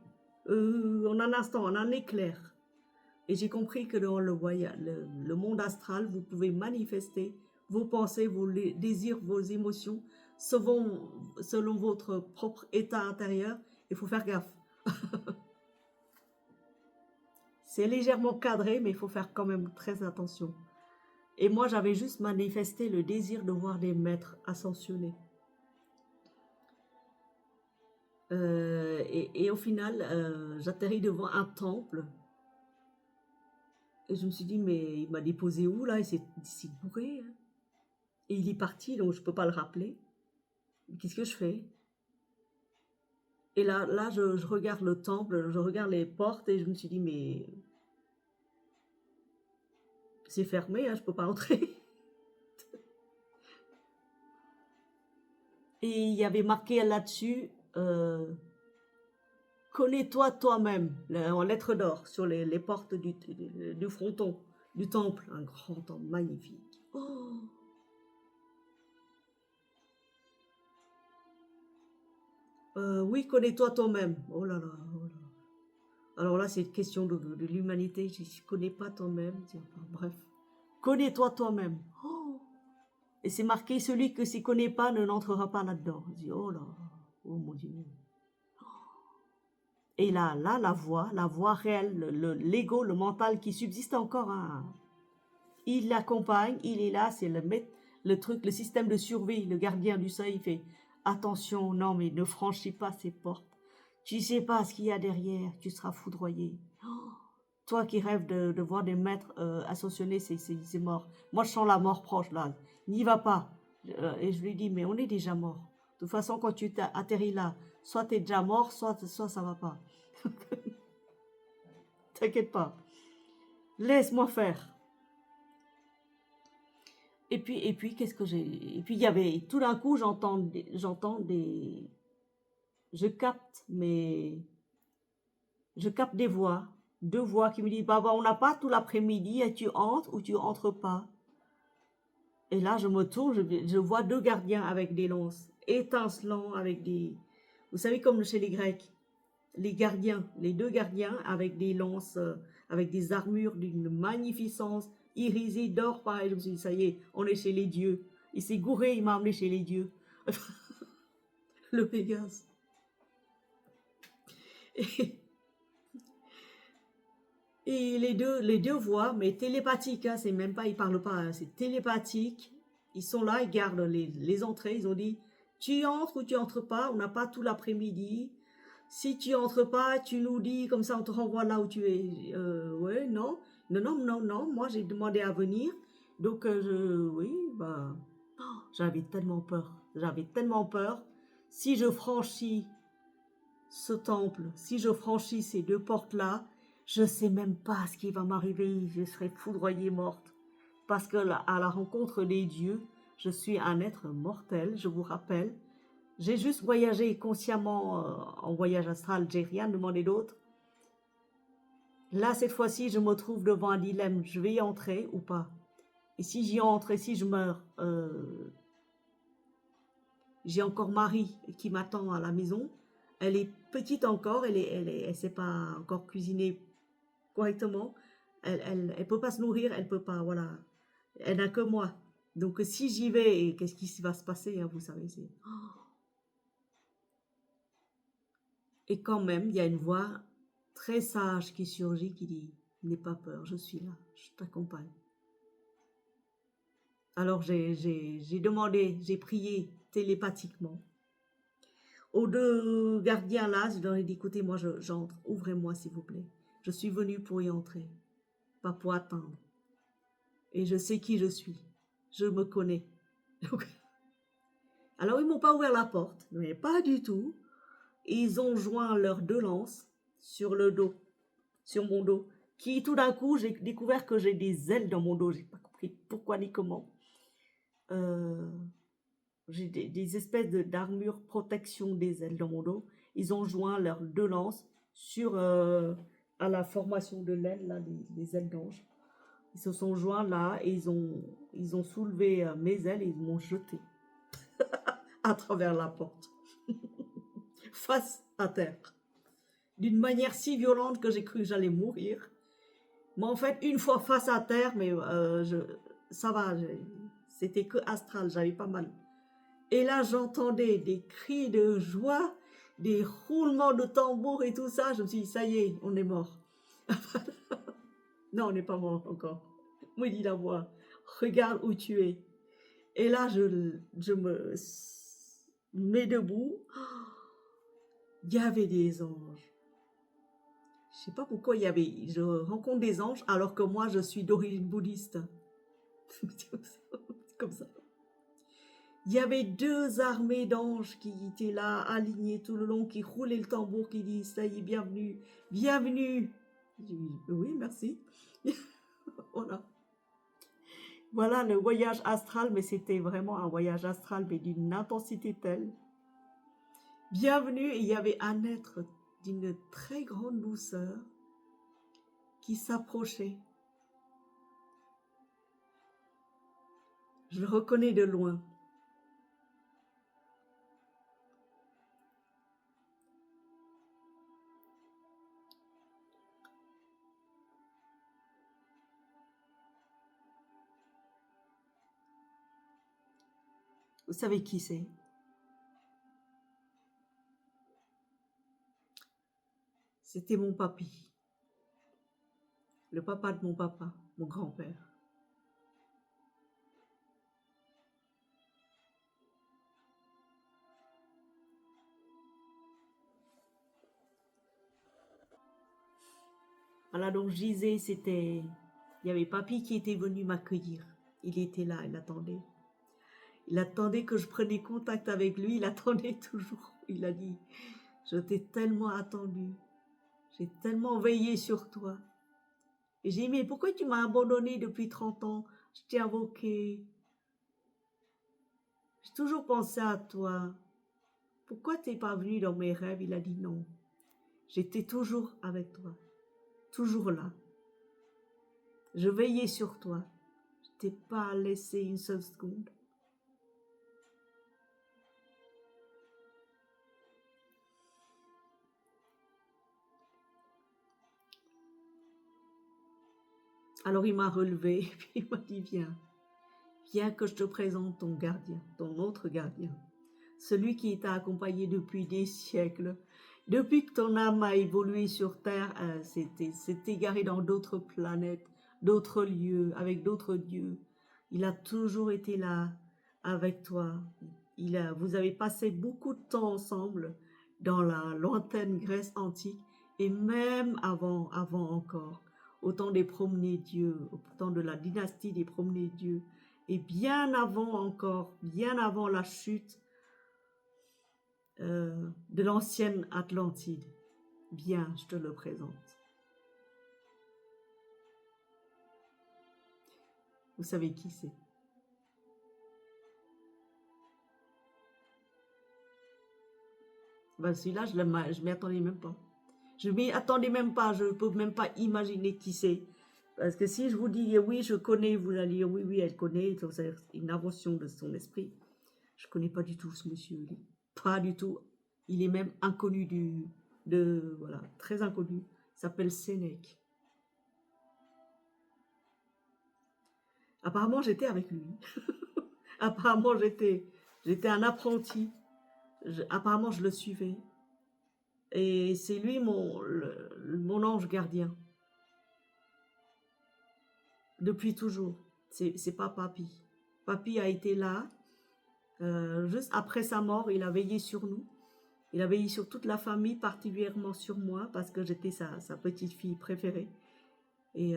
[SPEAKER 1] En un instant, en un éclair. Et j'ai compris que dans le monde astral, vous pouvez manifester vos pensées, vos désirs, vos émotions, selon votre propre état intérieur. Il faut faire gaffe. C'est légèrement cadré, mais il faut faire quand même très attention. Et moi, j'avais juste manifesté le désir de voir des maîtres ascensionnés. Et au final, j'atterris devant un temple. Et je me suis dit, mais il m'a déposé où là? Il s'est bourré. Hein. Et il est parti, donc je ne peux pas le rappeler. Qu'est-ce que je fais? Et là je regarde le temple, je regarde les portes et je me suis dit, mais c'est fermé, hein, je ne peux pas entrer. Et il y avait marqué là-dessus, connais-toi toi-même, en lettres d'or, sur les portes du fronton du temple. Un grand temple magnifique. Oh! Oui, connais-toi toi-même. Oh là là, oh là. Alors là, c'est une question de l'humanité. Je ne connais pas toi-même. Enfin, bref. Connais-toi toi-même. Oh. Et c'est marqué, celui que s'y connaît pas ne n'entrera pas là-dedans. Je dis, oh là, oh mon Dieu. Et là, la voix réelle, l'ego, le mental qui subsiste encore, hein, il l'accompagne, il est là, c'est le truc, le système de survie, le gardien du seuil, il fait attention, non mais ne franchis pas ces portes. Tu sais pas ce qu'il y a derrière, tu seras foudroyé. Oh, toi qui rêves de voir des maîtres ascensionnés, c'est mort. Moi je sens la mort proche là, n'y va pas. Et je lui dis, mais on est déjà mort. De toute façon, quand tu atterris là, soit tu es déjà mort, soit ça va pas. T'inquiète pas, laisse-moi faire. Et puis qu'est-ce que j'ai. Et puis il y avait. Tout d'un coup, j'entends des. Je capte, mais. Je capte des voix. Deux voix qui me disent, bah, on n'a pas tout l'après-midi, et tu entres ou tu entres pas. Et là, je me tourne, je vois deux gardiens avec des lances étincelants, avec des. Vous savez, comme chez les Grecs, les gardiens, les deux gardiens avec des lances, avec des armures d'une magnificence, irisées d'or, pareil. Je me suis dit, ça y est, on est chez les dieux. Il s'est gouré, il m'a emmené chez les dieux. Le Pégase. Et, et les deux voix, mais télépathiques, hein, c'est même pas, ils parlent pas, hein, c'est télépathique. Ils sont là, ils gardent les entrées. Ils ont dit, tu entres ou tu entres pas, on n'a pas tout l'après-midi. Si tu entres pas, tu nous dis, comme ça on te renvoie là où tu es. Ouais, non, non, non, non, non, moi j'ai demandé à venir. Donc, oui, bah, j'avais tellement peur. J'avais tellement peur. Si je franchis ce temple, si je franchis ces deux portes-là, je ne sais même pas ce qui va m'arriver. Je serai foudroyée morte. Parce que à la rencontre des dieux, je suis un être mortel, je vous rappelle. J'ai juste voyagé consciemment en voyage astral, j'ai rien demandé d'autre. Là, cette fois-ci, je me trouve devant un dilemme, je vais y entrer ou pas. Et si j'y entre et si je meurs, j'ai encore Marie qui m'attend à la maison. Elle est petite encore, elle sait pas encore cuisiner correctement. Elle peut pas se nourrir, elle peut pas, voilà. Elle n'a que moi. Donc si j'y vais, qu'est-ce qui va se passer, hein, vous savez, c'est... Et quand même, il y a une voix très sage qui surgit, qui dit, n'aie pas peur, je suis là, je t'accompagne. Alors j'ai demandé, j'ai prié télépathiquement aux deux gardiens là, je leur ai dit, écoutez, moi j'entre, ouvrez-moi s'il vous plaît. Je suis venu pour y entrer, pas pour attendre. Et je sais qui je suis, je me connais. Alors ils m'ont pas ouvert la porte, mais pas du tout. Ils ont joint leurs deux lances sur le dos, sur mon dos, qui tout d'un coup, j'ai découvert que j'ai des ailes dans mon dos. J'ai pas compris pourquoi ni comment. Euh, j'ai des espèces d'armure protection des ailes dans mon dos. Ils ont joint leurs deux lances sur à la formation de l'aile, là, les ailes d'ange. Ils se sont joints là et ils ont soulevé mes ailes et ils m'ont jeté à travers la porte, face à terre, d'une manière si violente que j'ai cru que j'allais mourir. Mais en fait, une fois face à terre, mais ça va, c'était que astral, j'avais pas mal. Et là, j'entendais des cris de joie, des roulements de tambour et tout ça. Je me suis dit, ça y est, on est mort. Non, on n'est pas mort encore. Me dit la voix, regarde où tu es. Et là, je me mets debout. Il y avait des anges. Je sais pas pourquoi je rencontre des anges alors que moi, je suis d'origine bouddhiste. Comme ça. Il y avait deux armées d'anges qui étaient là, alignées tout le long, qui roulaient le tambour, qui disent, ça y est, bienvenue, bienvenue. J'ai dit, oui, merci. Voilà. Voilà le voyage astral, mais c'était vraiment un voyage astral, mais d'une intensité telle. Bienvenue, et il y avait un être d'une très grande douceur qui s'approchait. Je le reconnais de loin. Vous savez qui c'est? C'était mon papy, le papa de mon papa, mon grand-père. Voilà, donc je disais, c'était... Il y avait papy qui était venu m'accueillir. Il était là, il attendait. Il attendait que je prenne contact avec lui, il attendait toujours. Il a dit, je t'ai tellement attendu, j'ai tellement veillé sur toi. Et j'ai dit, mais pourquoi tu m'as abandonné depuis 30 ans? Je t'ai invoqué, j'ai toujours pensé à toi. Pourquoi t'es pas venu dans mes rêves? Il a dit non, j'étais toujours avec toi, toujours là. Je veillais sur toi, je t'ai pas laissé une seule seconde. Alors il m'a relevé et puis il m'a dit, viens que je te présente ton gardien, ton autre gardien. Celui qui t'a accompagné depuis des siècles. Depuis que ton âme a évolué sur Terre, s'est égaré dans d'autres planètes, d'autres lieux, avec d'autres dieux. Il a toujours été là avec toi. Vous avez passé beaucoup de temps ensemble dans la lointaine Grèce antique et même avant encore, au temps des premiers dieux, au temps de la dynastie des premiers dieux, et bien avant encore, bien avant la chute de l'ancienne Atlantide. Bien, je te le présente. Vous savez qui c'est? Ben celui-là, je ne m'y attendais même pas. Je m'y attendais même pas, je ne peux même pas imaginer qui c'est. Parce que si je vous dis oui, je connais, vous allez dire oui, elle connaît, c'est une invention de son esprit. Je ne connais pas du tout ce monsieur, pas du tout. Il est même inconnu voilà, très inconnu. Il s'appelle Sénèque. Apparemment, j'étais avec lui. Apparemment, j'étais un apprenti. Apparemment, je le suivais. Et c'est lui mon ange gardien. Depuis toujours. C'est pas papy. Papy a été là. Juste après sa mort, il a veillé sur nous. Il a veillé sur toute la famille, particulièrement sur moi, parce que j'étais sa petite fille préférée. Et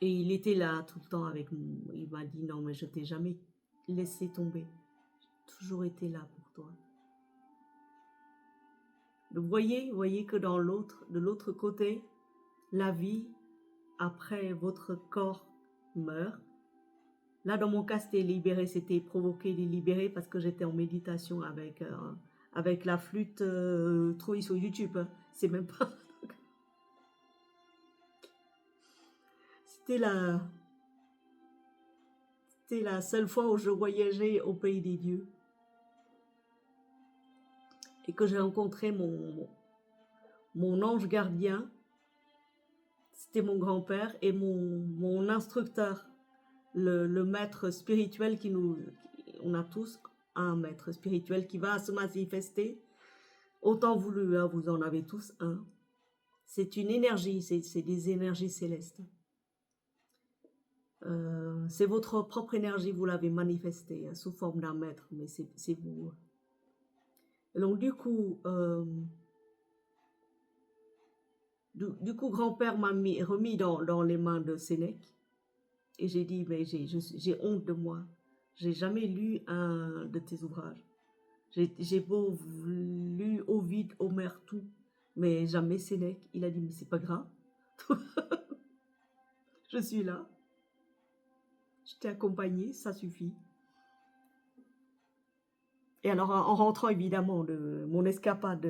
[SPEAKER 1] il était là tout le temps avec nous. Il m'a dit non, mais je t'ai jamais laissé tomber. J'ai toujours été là pour toi. Donc voyez que de l'autre côté, la vie, après votre corps meurt. Là, dans mon cas, c'était libéré, c'était provoqué, libéré parce que j'étais en méditation avec la flûte trouvée sur YouTube. C'est même pas... C'était la seule fois où je voyageais au pays des dieux. Et que j'ai rencontré mon ange gardien. C'était mon grand-père et mon instructeur, le maître spirituel on a tous un maître spirituel qui va se manifester. Autant voulu, hein, vous en avez tous un. C'est une énergie, c'est des énergies célestes. C'est votre propre énergie, vous l'avez manifestée hein, sous forme d'un maître, mais c'est vous. Et donc du coup, grand-père m'a remis dans les mains de Sénèque. Et j'ai dit, mais j'ai honte de moi. J'ai jamais lu un de tes ouvrages. J'ai beau lu Ovide, Homère, tout, mais jamais Sénèque. Il a dit, mais c'est pas grave. Je suis là. Je t'ai accompagné, ça suffit. Et alors, en rentrant évidemment de mon escapade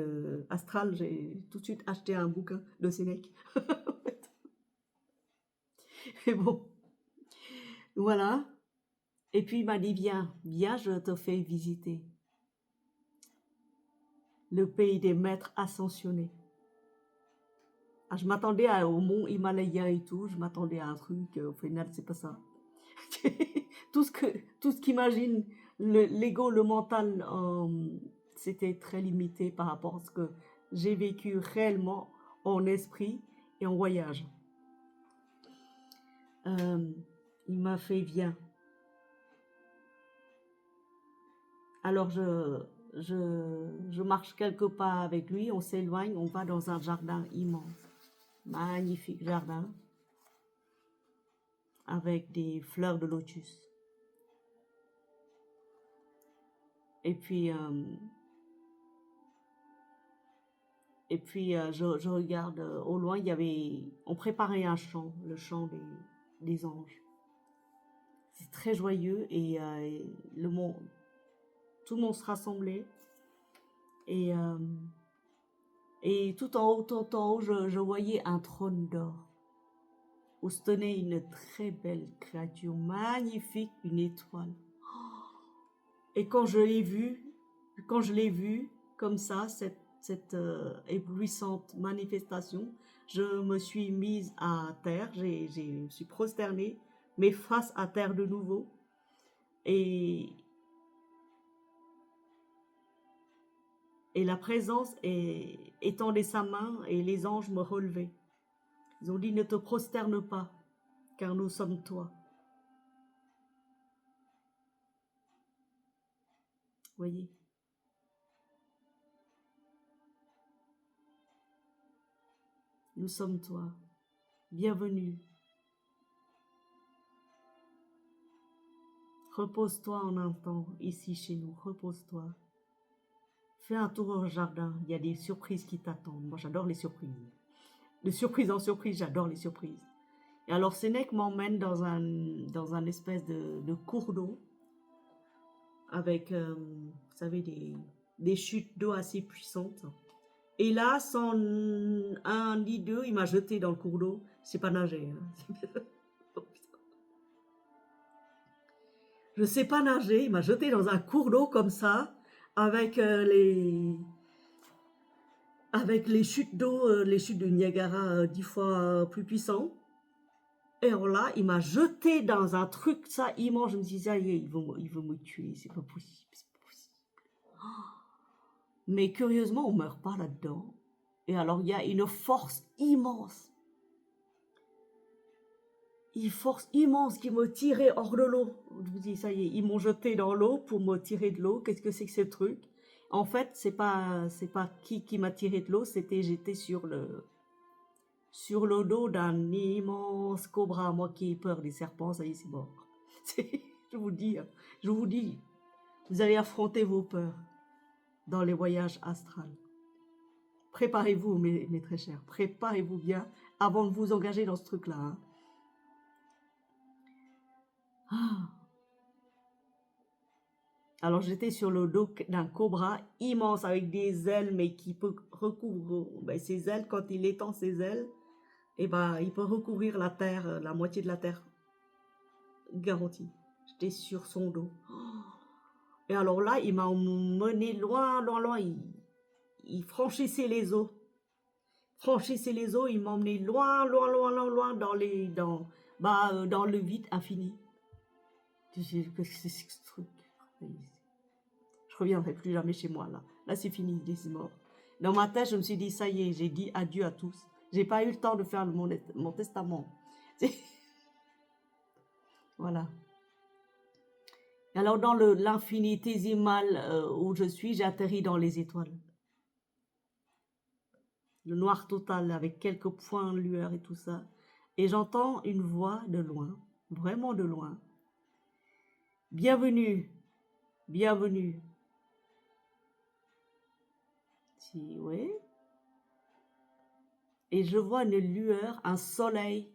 [SPEAKER 1] astrale, j'ai tout de suite acheté un bouquin de Sénèque. Mais bon, voilà. Et puis il m'a dit, viens, je te fais visiter le pays des maîtres ascensionnés. Ah, je m'attendais au mont Himalaya et tout, je m'attendais à un truc, au final c'est pas ça. Tout ce qu'imagine l'ego, le mental, c'était très limité par rapport à ce que j'ai vécu réellement en esprit et en voyage. Il m'a fait viens. Alors je marche quelques pas avec lui, on s'éloigne, on va dans un jardin immense, magnifique jardin avec des fleurs de lotus. Et puis je regarde au loin, on préparait un chant, le chant des anges. C'est très joyeux et tout le monde se rassemblait. Et tout en haut, je voyais un trône d'or où se tenait une très belle créature, magnifique, une étoile. Et quand je l'ai vue comme ça, cette éblouissante manifestation, je me suis mise à terre, je me suis prosternée, mes faces à terre de nouveau, et la présence étendait sa main et les anges me relevaient. Ils ont dit, ne te prosterne pas, car nous sommes toi. Voyez. Nous sommes toi. Bienvenue. Repose-toi en un temps ici chez nous. Repose-toi. Fais un tour au jardin. Il y a des surprises qui t'attendent. Moi, j'adore les surprises. De surprise en surprise, j'adore les surprises. Et alors, Sénèque m'emmène dans un espèce de cours d'eau avec, vous savez, des chutes d'eau assez puissantes. Et là, sans un ni deux, il m'a jeté dans le cours d'eau. Je sais pas nager. Hein. Je sais pas nager. Il m'a jeté dans un cours d'eau comme ça, avec les chutes d'eau, les chutes de Niagara 10 fois plus puissants. Et alors là, il m'a jeté dans un truc ça immense. Je me disais, il veut me tuer. C'est pas possible. C'est pas possible. Mais curieusement, on meurt pas là-dedans. Et alors, il y a une force immense. Une force immense qui me tirait hors de l'eau. Je vous dis, ça y est, ils m'ont jeté dans l'eau pour me tirer de l'eau. Qu'est-ce que c'est que ce truc? En fait, c'est pas qui m'a tiré de l'eau, j'étais sur le dos d'un immense cobra. Moi qui ai peur des serpents, ça y est, c'est mort. Je vous dis, vous allez affronter vos peurs dans les voyages astrales. Préparez-vous, mes très chers, préparez-vous bien avant de vous engager dans ce truc-là. Hein. Ah. Alors j'étais sur le dos d'un cobra immense avec des ailes, mais qui peut recouvrir ses ailes. Quand il étend ses ailes, et il peut recouvrir la terre, la moitié de la terre, garantie. J'étais sur son dos. Et alors là, il m'a emmené loin, loin, loin. Il franchissait les eaux. Il m'a emmené loin, loin, loin, loin, loin dans le vide infini. Qu'est-ce que c'est que ce truc? Je reviendrai plus jamais chez moi là. Là c'est fini, c'est mort. Dans ma tête, je me suis dit, ça y est, j'ai dit adieu à tous. J'ai pas eu le temps de faire mon testament. Voilà. Alors dans l'infinitésimal où je suis, j'ai atterri dans les étoiles. Le noir total avec quelques points de lueur et tout ça. Et j'entends une voix de loin, vraiment de loin. Bienvenue, bienvenue. Si, oui. Et je vois une lueur, un soleil.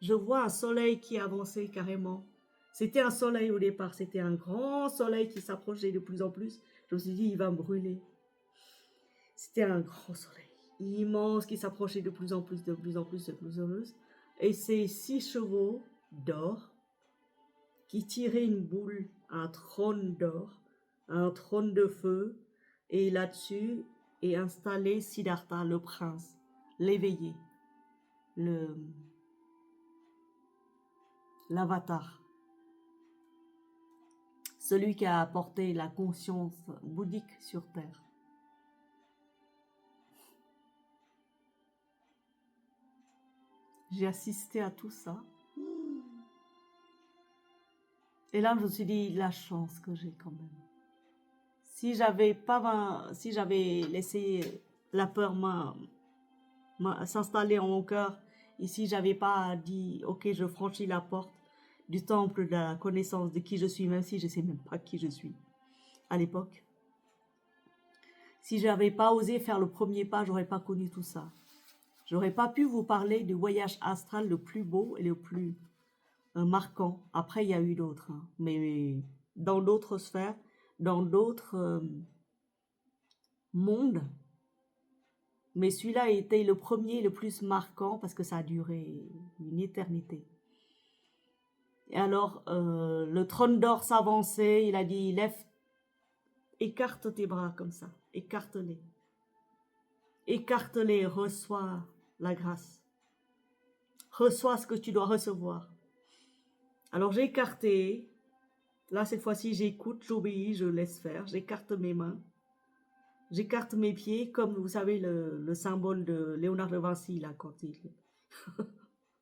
[SPEAKER 1] Je vois un soleil qui avançait carrément. C'était un soleil au départ, c'était un grand soleil qui s'approchait de plus en plus. Je me suis dit, il va me brûler. C'était un grand soleil immense qui s'approchait de plus en plus, de plus en plus, de plus en plus. Et ces 6 chevaux d'or qui tiraient une boule, un trône d'or, un trône de feu, et là-dessus est installé Siddhartha, le prince, l'éveillé, l'avatar. celui qui a apporté la conscience bouddhique sur Terre. J'ai assisté à tout ça. Et là, je me suis dit, la chance que j'ai quand même. Si j'avais laissé la peur s'installer en mon cœur, et si j'avais pas dit, ok, je franchis la porte du temple de la connaissance de qui je suis, même si je sais même pas qui je suis à l'époque. Si j'avais pas osé faire le premier pas, j'aurais pas connu tout ça. J'aurais pas pu vous parler du voyage astral le plus beau et le plus marquant. Après, il y a eu d'autres, hein, mais dans d'autres sphères, dans d'autres mondes. Mais celui-là a été le premier, le plus marquant parce que ça a duré une éternité. Et alors, le trône d'or s'avançait, il a dit, lève, écarte tes bras comme ça, écarte-les. Écarte-les, reçois la grâce. Reçois ce que tu dois recevoir. Alors j'ai écarté, là cette fois-ci j'écoute, j'obéis, je laisse faire, j'écarte mes mains. J'écarte mes pieds, comme vous savez le symbole de Léonard de Vinci, là, quand il...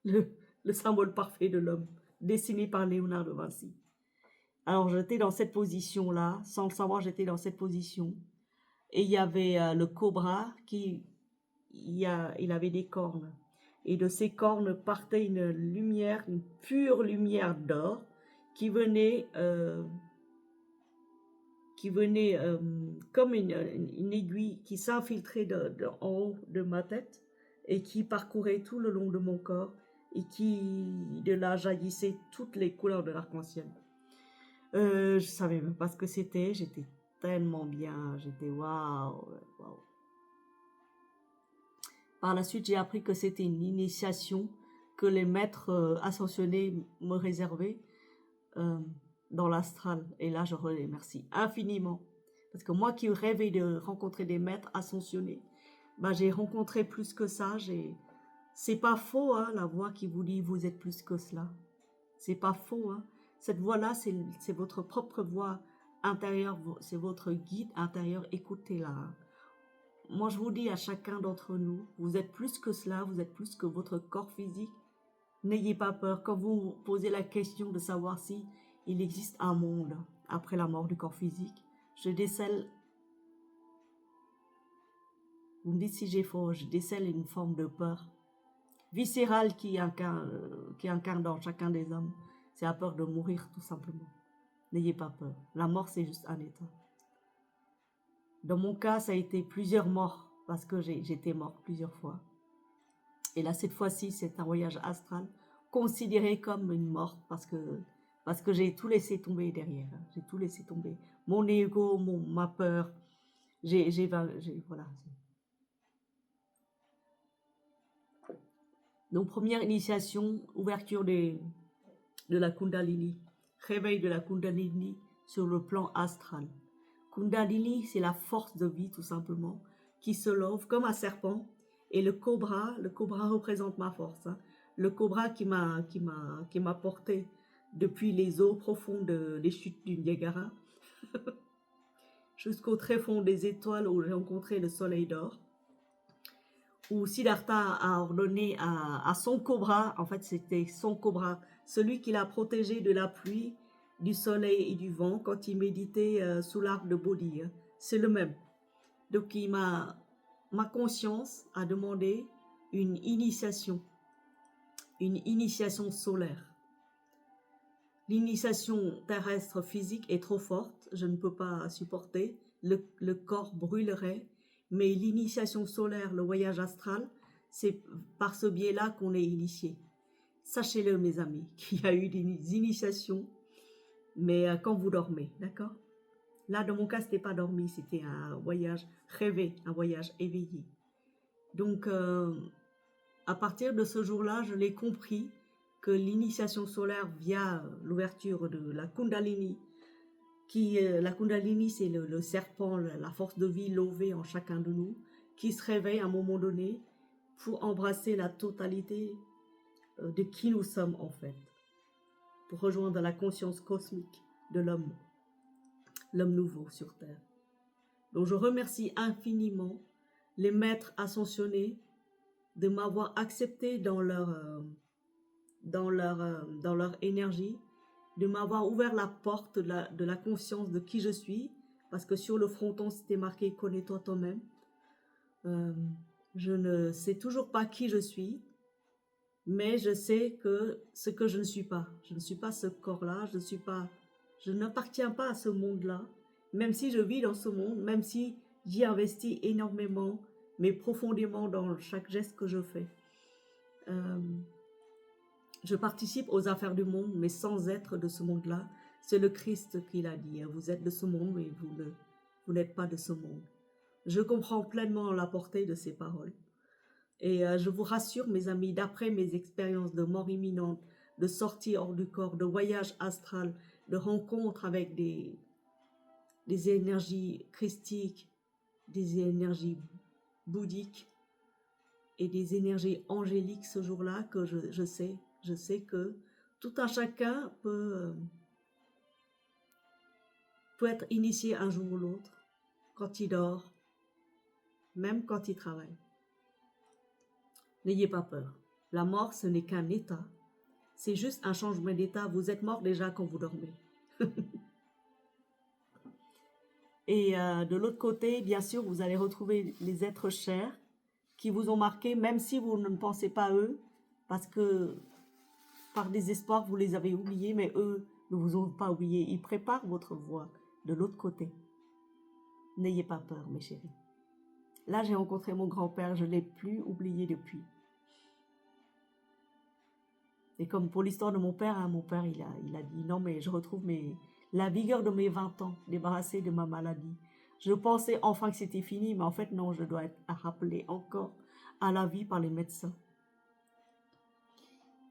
[SPEAKER 1] le symbole parfait de l'homme, dessiné par Léonard de Vinci. Alors j'étais dans cette position-là, sans le savoir, j'étais dans cette position. Et il y avait le cobra il avait des cornes. Et de ces cornes partait une lumière, une pure lumière d'or, qui venait comme une aiguille qui s'infiltrait en haut de ma tête et qui parcourait tout le long de mon corps et qui de là jaillissait toutes les couleurs de l'arc-en-ciel. Je savais même pas ce que c'était, j'étais tellement bien, j'étais waouh. Par la suite, j'ai appris que c'était une initiation que les maîtres ascensionnés me réservaient dans l'astral. Et là, je les remercie infiniment. Parce que moi qui rêvais de rencontrer des maîtres ascensionnés, bah, j'ai rencontré plus que ça. C'est pas faux, hein, la voix qui vous dit vous êtes plus que cela. C'est pas faux. Hein. Cette voix-là, c'est votre propre voix intérieure, c'est votre guide intérieur. Écoutez-la. Hein. Moi, je vous dis à chacun d'entre nous, vous êtes plus que cela, vous êtes plus que votre corps physique. N'ayez pas peur. Quand vous vous posez la question de savoir si il existe un monde après la mort du corps physique, je décèle, vous me dites si j'ai faux, je décèle une forme de peur viscérale qui incarne dans chacun des hommes. C'est la peur de mourir tout simplement. N'ayez pas peur. La mort, c'est juste un état. Dans mon cas, ça a été plusieurs morts parce que j'étais morte plusieurs fois. Et là, cette fois-ci, c'est un voyage astral considéré comme une mort parce que j'ai tout laissé tomber derrière. J'ai tout laissé tomber. Mon ego, ma peur. Voilà. Donc, première initiation, ouverture de la Kundalini. Réveil de la Kundalini sur le plan astral. Kundalini, c'est la force de vie, tout simplement, qui se lève comme un serpent. Et le cobra représente ma force. Hein. Le cobra qui m'a porté depuis les eaux profondes des chutes du Niagara jusqu'au tréfonds des étoiles où j'ai rencontré le soleil d'or. Où Siddhartha a ordonné à son cobra, en fait c'était son cobra, celui qui l'a protégé de la pluie, du soleil et du vent quand il méditait sous l'arbre de Bodhi. Hein. C'est le même. Donc ma conscience a demandé une initiation solaire. L'initiation terrestre physique est trop forte, je ne peux pas supporter, le corps brûlerait, mais l'initiation solaire, le voyage astral, c'est par ce biais-là qu'on est initié. Sachez-le mes amis, qu'il y a eu des initiations, mais quand vous dormez, d'accord? Là, dans mon cas, ce n'était pas dormi, c'était un voyage rêvé, un voyage éveillé. Donc, à partir de ce jour-là, je l'ai compris que l'initiation solaire via l'ouverture de la Kundalini, la Kundalini, c'est le serpent, la force de vie levée en chacun de nous, qui se réveille à un moment donné pour embrasser la totalité de qui nous sommes en fait, pour rejoindre la conscience cosmique de l'homme. l'homme nouveau sur terre. Donc je remercie infiniment les maîtres ascensionnés de m'avoir accepté dans leur énergie, de m'avoir ouvert la porte de la conscience de qui je suis, parce que sur le fronton c'était marqué « Connais-toi toi-même ». Je ne sais toujours pas qui je suis, mais je sais que ce que je ne suis pas. Je ne suis pas ce corps-là, je n'appartiens pas à ce monde-là, même si je vis dans ce monde, même si j'y investis énormément, mais profondément dans chaque geste que je fais. Je participe aux affaires du monde, mais sans être de ce monde-là. C'est le Christ qui l'a dit, hein, vous êtes de ce monde, mais vous n'êtes pas de ce monde. Je comprends pleinement la portée de ces paroles. Et je vous rassure, mes amis, d'après mes expériences de mort imminente, de sortie hors du corps, de voyage astral, de rencontres avec des énergies christiques, des énergies bouddhiques et des énergies angéliques ce jour-là, que je sais que tout un chacun peut être initié un jour ou l'autre, quand il dort, même quand il travaille. N'ayez pas peur. La mort, ce n'est qu'un état. C'est juste un changement d'état. Vous êtes mort déjà quand vous dormez. Et de l'autre côté, bien sûr, vous allez retrouver les êtres chers qui vous ont marqué, même si vous ne pensez pas à eux, parce que par désespoir, vous les avez oubliés, mais eux ne vous ont pas oublié. Ils préparent votre voie de l'autre côté. N'ayez pas peur, mes chéris. Là, j'ai rencontré mon grand-père, je ne l'ai plus oublié depuis. Et comme pour l'histoire de mon père, hein, mon père, il a dit, non, mais je retrouve la vigueur de mes 20 ans, débarrassé de ma maladie. Je pensais enfin que c'était fini, mais en fait, non, je dois être rappelé encore à la vie par les médecins.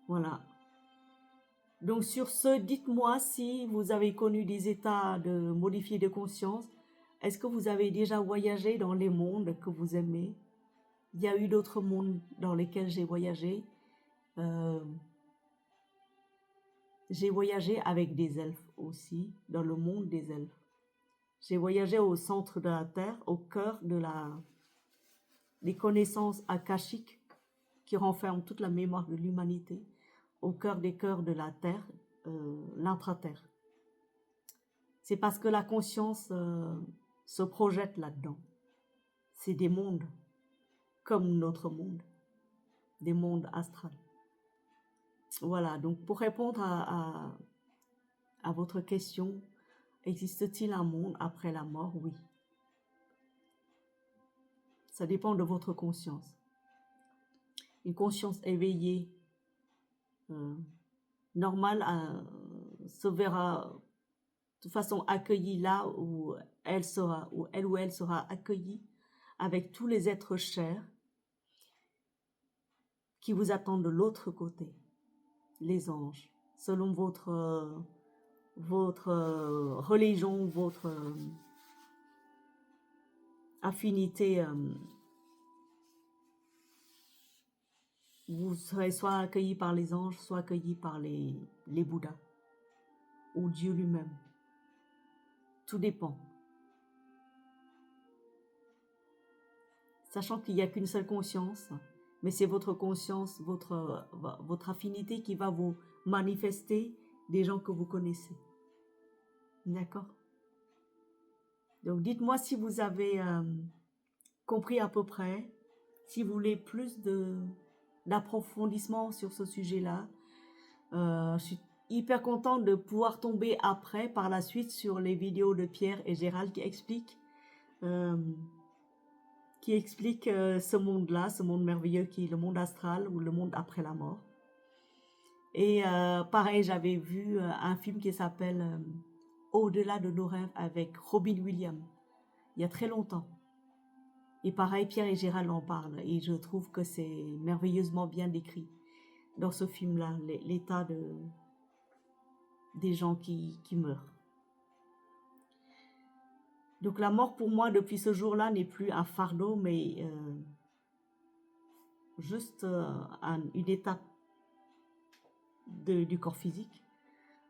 [SPEAKER 1] Voilà. Donc, sur ce, dites-moi si vous avez connu des états de modifiés de conscience. Est-ce que vous avez déjà voyagé dans les mondes que vous aimez? Il y a eu d'autres mondes dans lesquels j'ai voyagé. J'ai voyagé avec des elfes aussi, dans le monde des elfes. J'ai voyagé au centre de la Terre, au cœur des connaissances akashiques qui renferment toute la mémoire de l'humanité, au cœur des cœurs de la Terre, l'intra-terre. C'est parce que la conscience se projette là-dedans. C'est des mondes comme notre monde, des mondes astrales. Voilà, donc pour répondre à votre question, existe-t-il un monde après la mort? Oui. Ça dépend de votre conscience. Une conscience éveillée, normale, se verra de façon accueillie là où elle ou elle sera accueillie avec tous les êtres chers qui vous attendent de l'autre côté, les anges, selon votre religion, votre affinité. Vous serez soit accueillis par les anges, soit accueillis par les Bouddhas ou Dieu lui-même. Tout dépend. Sachant qu'il n'y a qu'une seule conscience, mais c'est votre conscience, votre affinité qui va vous manifester des gens que vous connaissez. D'accord? Donc dites-moi si vous avez compris à peu près, si vous voulez plus d'approfondissement sur ce sujet-là. Je suis hyper contente de pouvoir tomber après, par la suite, sur les vidéos de Pierre et Gérald qui expliquent ce monde-là, ce monde merveilleux qui est le monde astral ou le monde après la mort. Et pareil, j'avais vu un film qui s'appelle Au-delà de nos rêves avec Robin Williams, il y a très longtemps. Et pareil, Pierre et Gérald en parlent et je trouve que c'est merveilleusement bien décrit dans ce film-là, l'état des gens qui meurent. Donc la mort pour moi depuis ce jour-là n'est plus un fardeau, mais juste une étape du corps physique.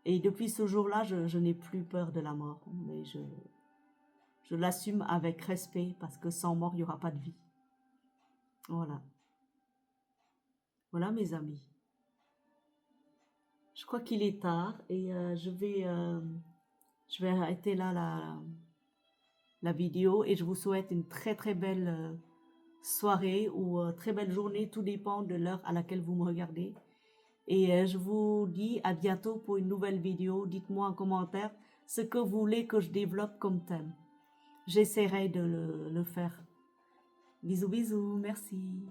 [SPEAKER 1] Et depuis ce jour-là, je n'ai plus peur de la mort, mais je l'assume avec respect parce que sans mort, il n'y aura pas de vie. Voilà. Voilà mes amis. Je crois qu'il est tard et je vais arrêter là la vidéo et je vous souhaite une très très belle soirée ou très belle journée, tout dépend de l'heure à laquelle vous me regardez. Et je vous dis à bientôt pour une nouvelle vidéo. Dites-moi en commentaire ce que vous voulez que je développe comme thème. J'essaierai de le faire. Bisous bisous, merci.